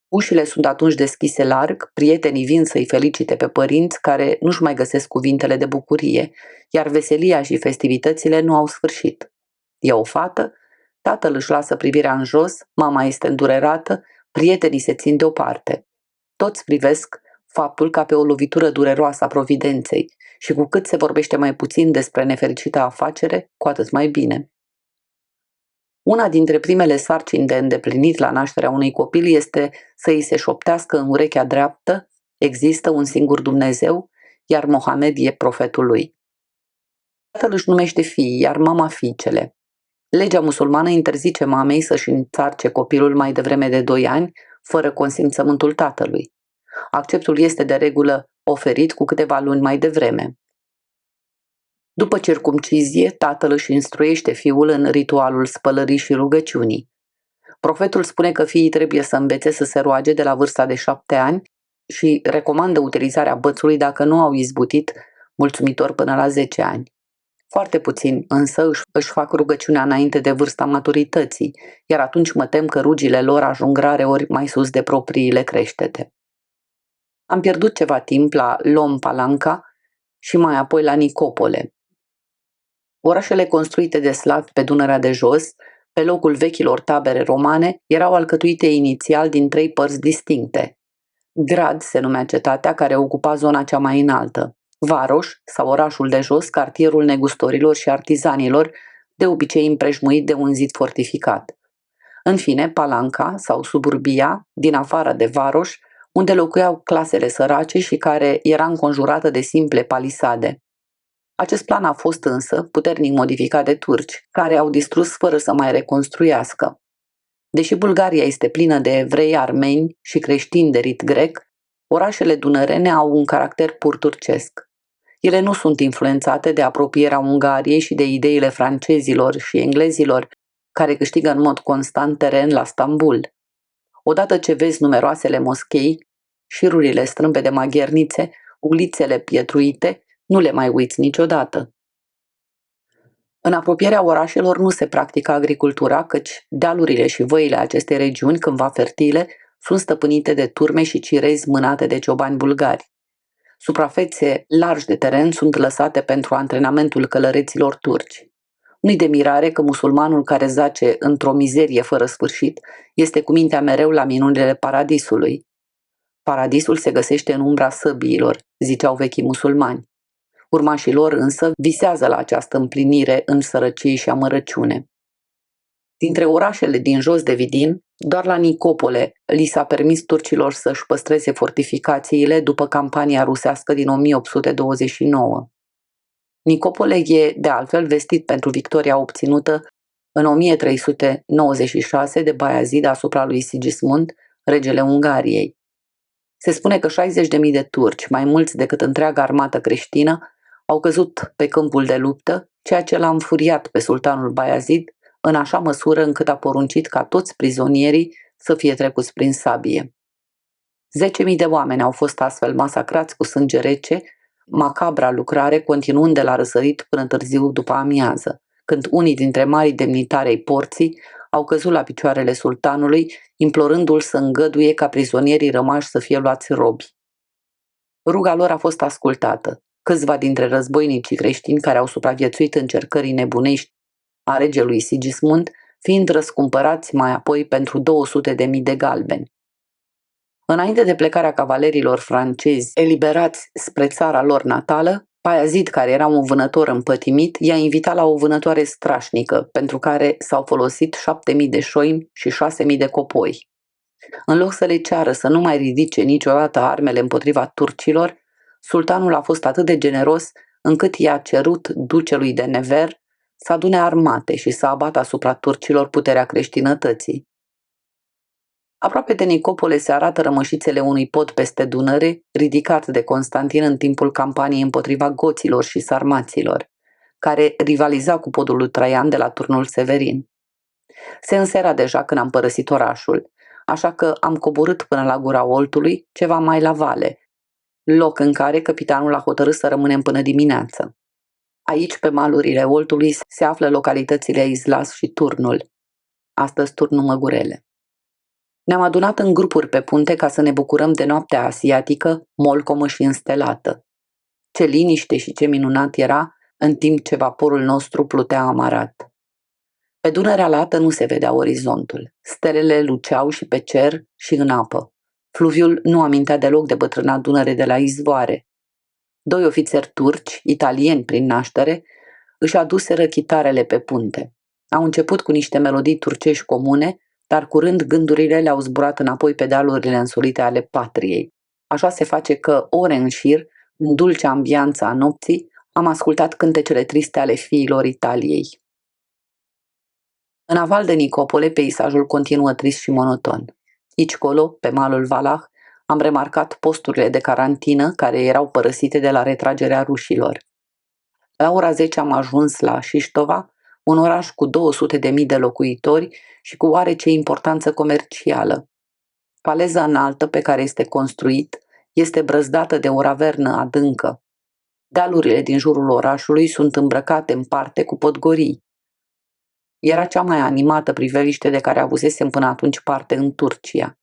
Ușile sunt atunci deschise larg, prietenii vin să-i felicite pe părinți care nu-și mai găsesc cuvintele de bucurie, iar veselia și festivitățile nu au sfârșit. E o fată, tatăl își lasă privirea în jos, mama este îndurerată, prietenii se țin deoparte. Toți privesc faptul ca pe o lovitură dureroasă a providenței și cu cât se vorbește mai puțin despre nefericita afacere, cu atât mai bine. Una dintre primele sarcini de îndeplinit la nașterea unui copil este să îi se șoptească în urechea dreaptă: există un singur Dumnezeu, iar Mohamed e profetul lui. Tatăl își numește fiii, iar mama fiicele. Legea musulmană interzice mamei să-și înțarce copilul mai devreme de 2 ani, fără consimțământul tatălui. Acceptul este de regulă oferit cu câteva luni mai devreme. După circumcizie, tatăl își instruiește fiul în ritualul spălării și rugăciunii. Profetul spune că fiii trebuie să învețe să se roage de la vârsta de 7 ani și recomandă utilizarea bățului dacă nu au izbutit mulțumitor până la 10 ani. Foarte puțini însă își fac rugăciunea înainte de vârsta maturității, iar atunci mă tem că rugile lor ajung rareori mai sus de propriile creștete. Am pierdut ceva timp la Lom Palanca și mai apoi la Nicopole. Orașele construite de slavi pe Dunărea de Jos, pe locul vechilor tabere romane, erau alcătuite inițial din 3 părți distincte. Grad se numea cetatea care ocupa zona cea mai înaltă. Varoș, sau orașul de jos, cartierul negustorilor și artizanilor, de obicei împrejmuit de un zid fortificat. În fine, Palanca, sau suburbia, din afară de Varoș, unde locuiau clasele sărace și care era înconjurată de simple palisade. Acest plan a fost însă puternic modificat de turci, care au distrus fără să mai reconstruiască. Deși Bulgaria este plină de evrei, armeni și creștini de rit grec, orașele dunărene au un caracter pur turcesc. Ele nu sunt influențate de apropierea Ungariei și de ideile francezilor și englezilor, care câștigă în mod constant teren la Stambul. Odată ce vezi numeroasele moschei, șirurile strâmbe de maghernițe, ulițele pietruite, nu le mai uiți niciodată. În apropierea orașelor nu se practică agricultura, căci dealurile și văile acestei regiuni, cândva fertile, sunt stăpânite de turme și cirezi mânate de ciobani bulgari. Suprafețe largi de teren sunt lăsate pentru antrenamentul călăreților turci. Nu-i de mirare că musulmanul care zace într-o mizerie fără sfârșit este cu mintea mereu la minunile paradisului. Paradisul se găsește în umbra săbiilor, ziceau vechii musulmani. Urmașii lor însă visează la această împlinire în sărăcie și amărăciune. Dintre orașele din jos de Vidin, doar la Nicopole li s-a permis turcilor să-și păstreze fortificațiile după campania rusească din 1829. Nicopole e, de altfel, vestit pentru victoria obținută în 1396 de Baiazid asupra lui Sigismund, regele Ungariei. Se spune că 60.000 de turci, mai mulți decât întreaga armată creștină, au căzut pe câmpul de luptă, ceea ce l-a înfuriat pe sultanul Baiazid în așa măsură încât a poruncit ca toți prizonierii să fie trecuți prin sabie. 10.000 de oameni au fost astfel masacrați cu sânge rece, macabra lucrare continuând de la răsărit până târziu după amiază, când unii dintre marii demnitari ai porții au căzut la picioarele sultanului, implorându-l să îngăduie ca prizonierii rămași să fie luați robi. Ruga lor a fost ascultată. Câțiva dintre războinicii creștini care au supraviețuit încercării nebunești a regelui Sigismund, fiind răscumpărați mai apoi pentru 200.000 de galbeni. Înainte de plecarea cavalerilor francezi eliberați spre țara lor natală, Baiazid, care era un vânător împătimit, i-a invitat la o vânătoare strașnică, pentru care s-au folosit 7.000 de șoimi și 6.000 de copoi. În loc să le ceară să nu mai ridice niciodată armele împotriva turcilor, sultanul a fost atât de generos încât i-a cerut ducelui de Nevers să adune armate și să abată asupra turcilor puterea creștinătății. Aproape de Nicopole se arată rămășițele unui pod peste Dunăre, ridicat de Constantin în timpul campaniei împotriva goților și sarmaților, care rivaliza cu podul lui Traian de la Turnul Severin. Se însera deja când am părăsit orașul, așa că am coborât până la gura Oltului, ceva mai la vale, loc în care capitanul a hotărât să rămânem până dimineață. Aici, pe malurile Oltului, se află localitățile Izlas și Turnul, astăzi Turnul Măgurele. Ne-am adunat în grupuri pe punte ca să ne bucurăm de noaptea asiatică, molcomă și înstelată. Ce liniște și ce minunat era, în timp ce vaporul nostru plutea amarat. Pe Dunărea lată nu se vedea orizontul. Stelele luceau și pe cer și în apă. Fluviul nu amintea deloc de bătrâna Dunăre de la izvoare. 2 ofițeri turci, italieni prin naștere, își aduseră chitarele pe punte. Au început cu niște melodii turcești comune, dar curând gândurile le-au zburat înapoi pe dealurile însolite ale patriei. Așa se face că, ore în șir, în dulcea ambianță a nopții, am ascultat cântecele triste ale fiilor Italiei. În aval de Nicopole, peisajul continuă trist și monoton. Aici colo, pe malul Valah, am remarcat posturile de carantină care erau părăsite de la retragerea rușilor. La ora 10 am ajuns la Șiștova, un oraș cu 200.000 de locuitori și cu oarece importanță comercială. Paleza înaltă pe care este construit este brăzdată de o ravernă adâncă. Dealurile din jurul orașului sunt îmbrăcate în parte cu podgorii. Era cea mai animată priveliște de care avusesem până atunci parte în Turcia.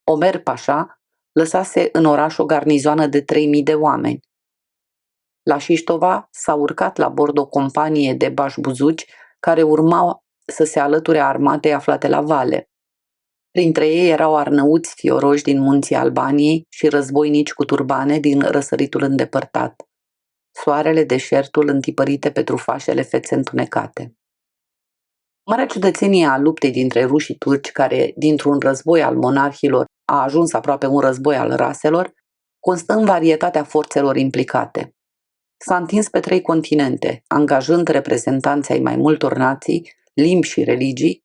Omer Pașa lăsase în oraș o garnizoană de 3.000 de oameni. La Șiștova s-a urcat la bord o companie de bașbuzuci care urmau să se alăture armatei aflate la vale. Printre ei erau arnăuți fioroși din munții Albaniei și războinici cu turbane din răsăritul îndepărtat. Soarele, deșertul, întipărite pe trufașele fețe întunecate. Marea ciudățenie a luptei dintre ruși și turci, care, dintr-un război al monarhilor, a ajuns aproape un război al raselor, constă în varietatea forțelor implicate. S-a întins pe 3 continente, angajând reprezentanți ai mai multor nații, limbi și religii,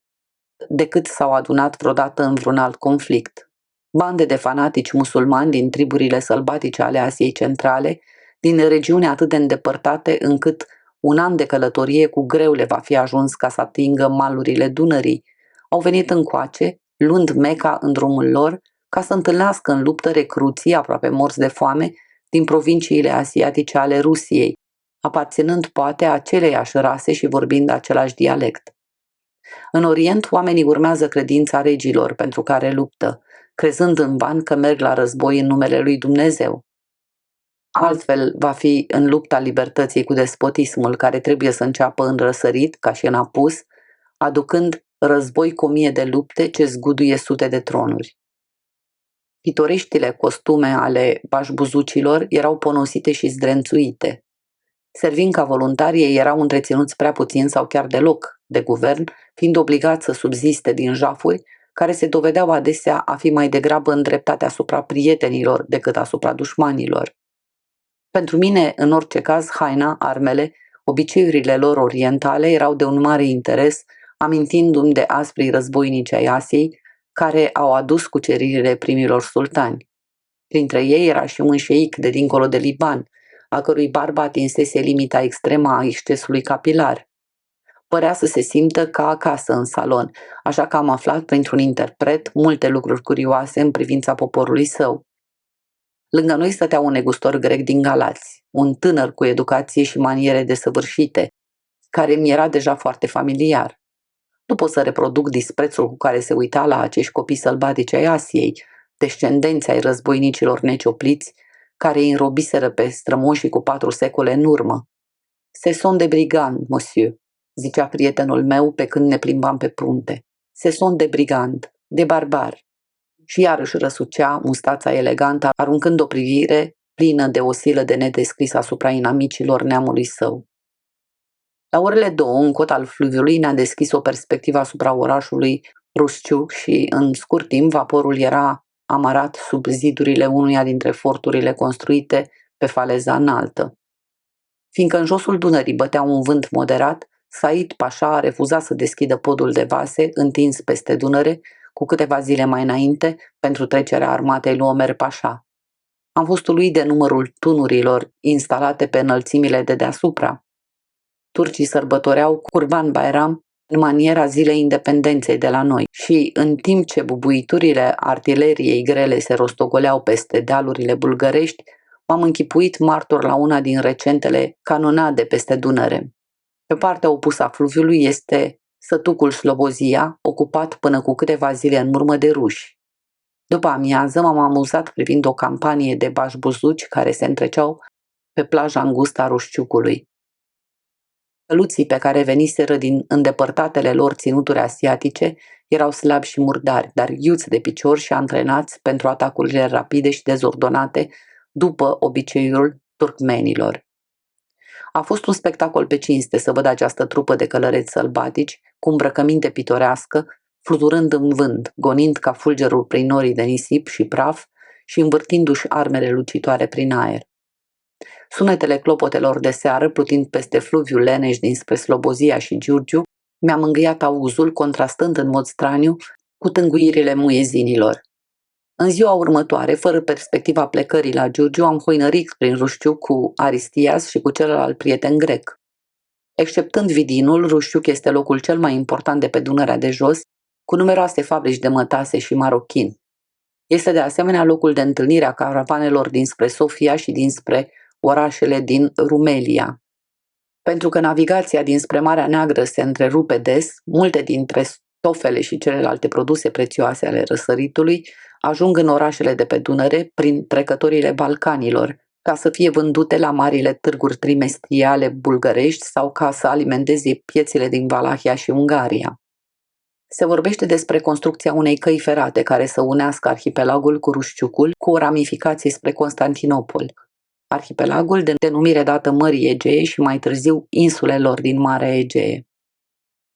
decât s-au adunat vreodată în vreun alt conflict. Bande de fanatici musulmani din triburile sălbatice ale Asiei Centrale, din regiuni atât de îndepărtate încât un an de călătorie cu greu le va fi ajuns ca să atingă malurile Dunării, au venit încoace, luând Meca în drumul lor, ca să întâlnească în luptă recruții aproape morți de foame din provinciile asiatice ale Rusiei, aparținând poate aceleiași rase și vorbind același dialect. În Orient, oamenii urmează credința regilor pentru care luptă, crezând în van că merg la război în numele lui Dumnezeu. Altfel va fi în lupta libertății cu despotismul, care trebuie să înceapă în răsărit, ca și în apus, aducând război cu 1000 de lupte ce zguduie sute de tronuri. Pitoreștile costume ale bașbuzucilor erau ponosite și zdrențuite. Servind ca voluntari, ei erau întreținuți prea puțin sau chiar deloc de guvern, fiind obligați să subziste din jafuri care se dovedeau adesea a fi mai degrabă îndreptate asupra prietenilor decât asupra dușmanilor. Pentru mine, în orice caz, haina, armele, obiceiurile lor orientale erau de un mare interes, amintindu-mi de asprii războinici ai Asiei, care au adus cuceririle primilor sultani. Printre ei era și un șeic de dincolo de Liban, a cărui barbă atinsese limita extremă a excesului capilar. Părea să se simtă ca acasă în salon, așa că am aflat printr-un interpret multe lucruri curioase în privința poporului său. Lângă noi stătea un negustor grec din Galați, un tânăr cu educație și maniere desăvârșite, care mi era deja foarte familiar. Nu pot să reproduc disprețul cu care se uita la acești copii sălbatici ai Asiei, descendenți ai războinicilor neciopliți, care îi înrobiseră pe strămoșii cu 4 secole în urmă. "Ce sont de brigand, monsieur," zicea prietenul meu pe când ne plimbam pe prunte. "Ce sont de brigand, de barbar." Și iarăși răsucea mustața elegantă, aruncând o privire plină de o silă de nedescris asupra inamicilor neamului său. La orele 2, un cot al fluviului ne-a deschis o perspectivă asupra orașului Rușciuc și, în scurt timp, vaporul era amarat sub zidurile unuia dintre forturile construite pe faleza înaltă. Fiindcă în josul Dunării bătea un vânt moderat, Said Pașa a refuzat să deschidă podul de vase întins peste Dunăre cu câteva zile mai înainte pentru trecerea armatei lui Omer Pașa. Am fost uluit de numărul tunurilor instalate pe înălțimile de deasupra. Turcii sărbătoreau Curban Bayram în maniera zilei independenței de la noi și, în timp ce bubuiturile artileriei grele se rostogoleau peste dealurile bulgărești, m-am închipuit martor la una din recentele canonade peste Dunăre. Pe partea opusă a fluviului este sătucul Slobozia, ocupat până cu câteva zile în urmă de ruși. După amiază m-am amuzat privind o campanie de bașbuzuci care se întreceau pe plaja îngustă a Rușciucului. Căluții pe care veniseră din îndepărtatele lor ținuturi asiatice erau slabi și murdari, dar iuți de picior și antrenați pentru atacurile rapide și dezordonate după obiceiul turcmenilor. A fost un spectacol pe cinste să văd această trupă de călăreți sălbatici, cu îmbrăcăminte pitorească, fluturând în vânt, gonind ca fulgerul prin norii de nisip și praf și învârtindu-și armele lucitoare prin aer. Sunetele clopotelor de seară, plutind peste fluviul leneș dinspre Slobozia și Giurgiu, mi-a mângâiat auzul, contrastând în mod straniu cu tânguirile muezinilor. În ziua următoare, fără perspectiva plecării la Giurgiu, am hoinărit prin Rușciuc cu Aristias și cu celălalt prieten grec. Exceptând Vidinul, Rușciuc este locul cel mai important de pe Dunărea de Jos, cu numeroase fabrici de mătase și marochin. Este de asemenea locul de întâlnire a caravanelor dinspre Sofia și dinspre orașele din Rumelia. Pentru că navigația dinspre Marea Neagră se întrerupe des, multe dintre stofele și celelalte produse prețioase ale răsăritului ajung în orașele de pe Dunăre prin trecătorile Balcanilor, ca să fie vândute la marile târguri trimestriale bulgărești sau ca să alimenteze piețele din Valahia și Ungaria. Se vorbește despre construcția unei căi ferate care să unească arhipelagul cu Rușciucul cu o ramificație spre Constantinopol. Arhipelagul de denumire dată Mării Egee și mai târziu insulelor din Marea Egee.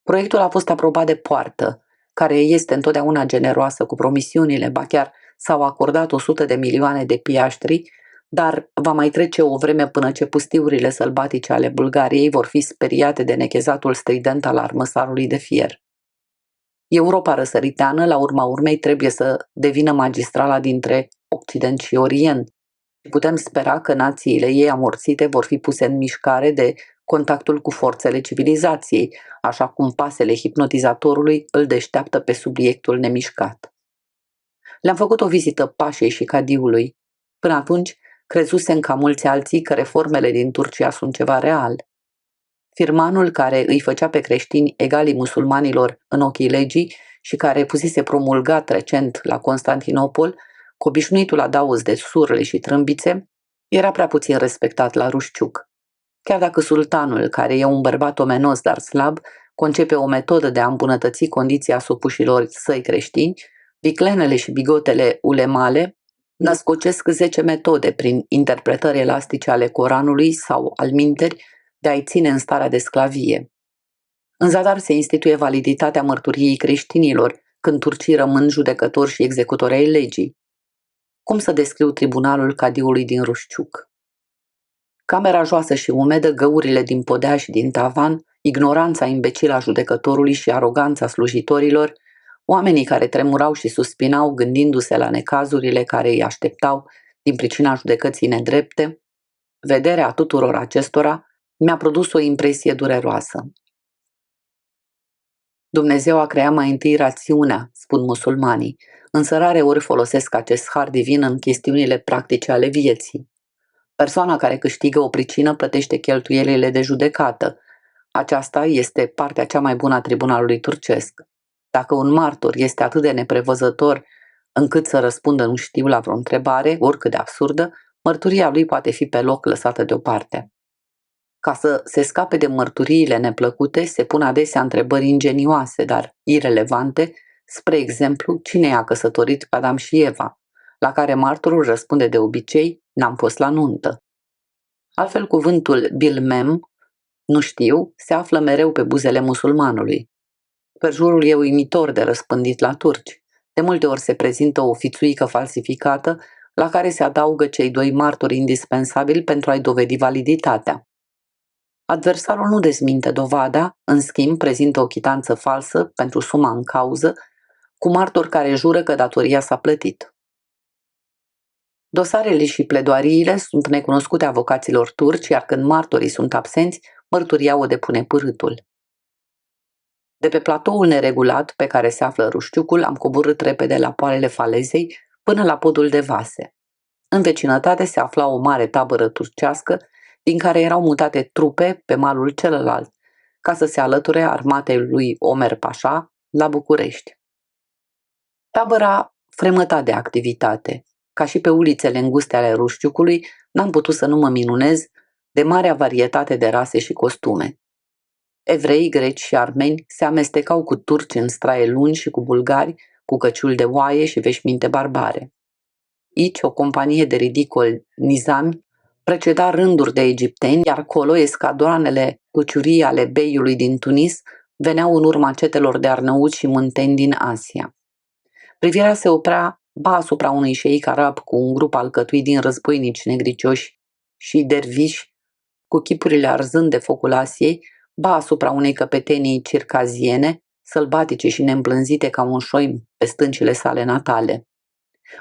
Proiectul a fost aprobat de Poartă, care este întotdeauna generoasă cu promisiunile, ba chiar s-au acordat 100 de milioane de piaștri, dar va mai trece o vreme până ce pustiurile sălbatice ale Bulgariei vor fi speriate de nechezatul strident al armăsarului de fier. Europa răsăriteană, la urma urmei, trebuie să devină magistrala dintre Occident și Orient. Putem spera că națiile ei amorțite vor fi puse în mișcare de contactul cu forțele civilizației, așa cum pasele hipnotizatorului îl deșteaptă pe subiectul nemișcat. Le-am făcut o vizită Pașei și Cadiului. Până atunci, Crezusem ca mulți alții că reformele din Turcia sunt ceva real. Firmanul care îi făcea pe creștini egalii musulmanilor în ochii legii și care pusese promulgat recent la Constantinopol, cu obișnuitul adaos de surle și trâmbițe, era prea puțin respectat la Rușciuc. Chiar dacă sultanul, care e un bărbat omenos dar slab, concepe o metodă de a îmbunătăți condiția supușilor săi creștini, viclenele și bigotele ulemale născocesc 10 metode prin interpretări elastice ale Coranului sau alminteri de a-i ține în starea de sclavie. În zadar se instituie validitatea mărturiei creștinilor, când turcii rămân judecători și executori ai legii. Cum să descriu tribunalul cadiului din Rușciuc? Camera joasă și umedă, găurile din podea și din tavan, ignoranța imbecilă a judecătorului și aroganța slujitorilor, oamenii care tremurau și suspinau gândindu-se la necazurile care îi așteptau din pricina judecății nedrepte, vederea tuturor acestora mi-a produs o impresie dureroasă. Dumnezeu a creat mai întâi rațiunea, spun musulmanii, însă rareori folosesc acest har divin în chestiunile practice ale vieții. Persoana care câștigă o pricină plătește cheltuielile de judecată. Aceasta este partea cea mai bună a tribunalului turcesc. Dacă un martor este atât de neprevăzător încât să răspundă nu știu la vreo întrebare, oricât de absurdă, mărturia lui poate fi pe loc lăsată deoparte. Ca să se scape de mărturiile neplăcute, se pun adesea întrebări ingenioase, dar irelevante, spre exemplu, cine i-a căsătorit pe Adam și Eva, la care martorul răspunde de obicei, n-am fost la nuntă. Altfel, cuvântul bilmem, nu știu, se află mereu pe buzele musulmanului. Perjurul e uimitor de răspândit la turci. De multe ori se prezintă o fițuică falsificată, la care se adaugă cei 2 martori indispensabili pentru a-i dovedi validitatea. Adversarul nu dezminte dovada, în schimb prezintă o chitanță falsă pentru suma în cauză, cu martori care jură că datoria s-a plătit. Dosarele și pledoariile sunt necunoscute avocaților turci, iar când martorii sunt absenți, mărturia o depune pârâtul. De pe platoul neregulat pe care se află Rușciucul, am coborât repede la poalele falezei până la podul de vase. În vecinătate se afla o mare tabără turcească, din care erau mutate trupe pe malul celălalt, ca să se alăture armatei lui Omer Pașa la București. Tabăra fremăta de activitate. Ca și pe ulițele înguste ale Rușciucului, n-am putut să nu mă minunez de marea varietate de rase și costume. Evrei, greci și armeni se amestecau cu turci în straie lungi și cu bulgari, cu căciuli de oaie și veșminte barbare. Aici o companie de ridicoli nizami preceda rânduri de egipteni, iar colo escadroanele cu ciurii ale beiului din Tunis veneau în urma cetelor de arnăuți și mânteni din Asia. Privirea se oprea ba asupra unui șeic arab cu un grup alcătuit din războinici negricioși și derviși, cu chipurile arzând de focul Asiei, ba asupra unei căpetenii circaziene, sălbatice și neîmblânzite ca un șoim pe stâncile sale natale.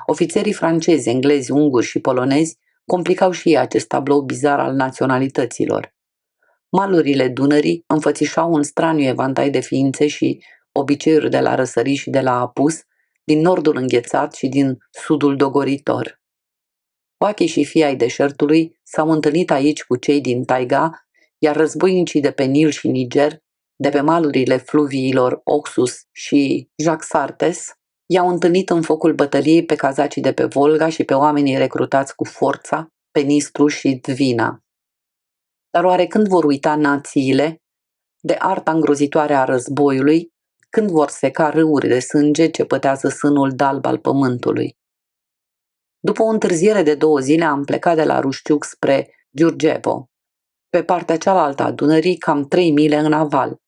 Ofițerii francezi, englezi, unguri și polonezi complicau și ei acest tablou bizar al naționalităților. Malurile Dunării înfățișau un straniu evantai de ființe și obiceiuri de la răsărit și de la apus, din nordul înghețat și din sudul dogoritor. Oachii și fii ai deșertului s-au întâlnit aici cu cei din taiga, iar războinicii de pe Nil și Niger, de pe malurile fluviilor Oxus și Jaxartes, i-au întâlnit în focul bătăliei pe cazacii de pe Volga și pe oamenii recrutați cu forța, pe Nistru și Dvina. Dar oare când vor uita națiile de arta îngrozitoare a războiului, când vor seca râuri de sânge ce pătează sânul dalb al pământului? După o întârziere de 2 zile am plecat de la Rușciuc spre Giurgevo. Pe partea cealaltă a Dunării, cam 3 mile în aval.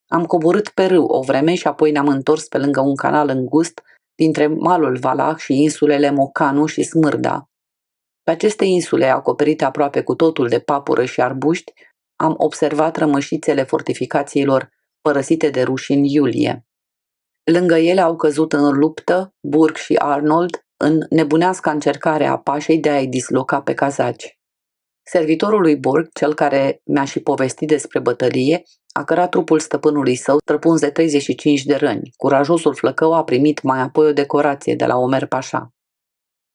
Am coborât pe râu o vreme și apoi ne-am întors pe lângă un canal îngust dintre malul Valah și insulele Mocanu și Smârda. Pe aceste insule, acoperite aproape cu totul de papură și arbuști, am observat rămășițele fortificațiilor părăsite de ruși în iulie. Lângă ele au căzut în luptă Burg și Arnold în nebunească încercare a pașei de a-i disloca pe cazaci. Servitorul lui Burg, cel care mi-a și povestit despre bătălie, a cărat trupul stăpânului său străpuns de 35 de răni. Curajosul flăcău a primit mai apoi o decorație de la Omer Pașa.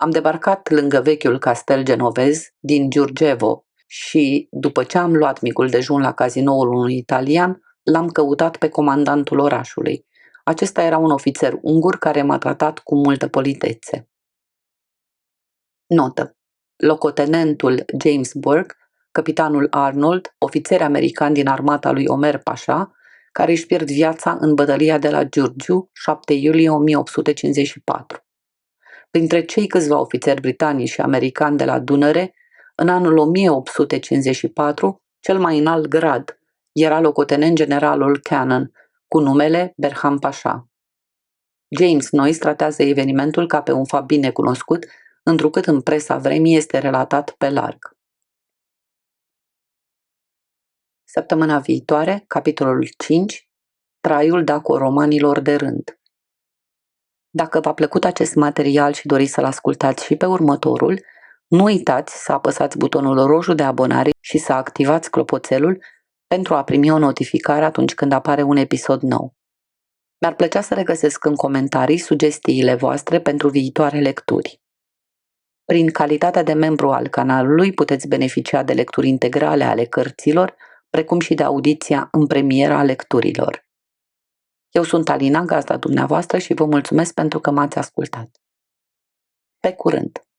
Am debarcat lângă vechiul castel genovez din Giurgevo și, după ce am luat micul dejun la cazinoul unui italian, l-am căutat pe comandantul orașului. Acesta era un ofițer ungur care m-a tratat cu multă politețe. Notă. Locotenentul James Burke, capitanul Arnold, ofițer american din armata lui Omer Pasha, care își pierd viața în bătălia de la Giurgiu, 7 iulie 1854. Printre cei câțiva ofițeri britanici și americani de la Dunăre, în anul 1854, cel mai înalt grad era locotenent generalul Cannon, cu numele Berham Pasha. James Noyes tratează evenimentul ca pe un fapt bine cunoscut, întrucât în presa vremii este relatat pe larg. Săptămâna viitoare, capitolul 5, Traiul daco-romanilor de rând. Dacă v-a plăcut acest material și doriți să-l ascultați și pe următorul, nu uitați să apăsați butonul roșu de abonare și să activați clopoțelul pentru a primi o notificare atunci când apare un episod nou. Mi-ar plăcea să regăsesc în comentarii sugestiile voastre pentru viitoare lecturi. Prin calitatea de membru al canalului puteți beneficia de lecturi integrale ale cărților, precum și de audiția în premieră a lecturilor. Eu sunt Alina, gazda dumneavoastră, și vă mulțumesc pentru că m-ați ascultat. Pe curând!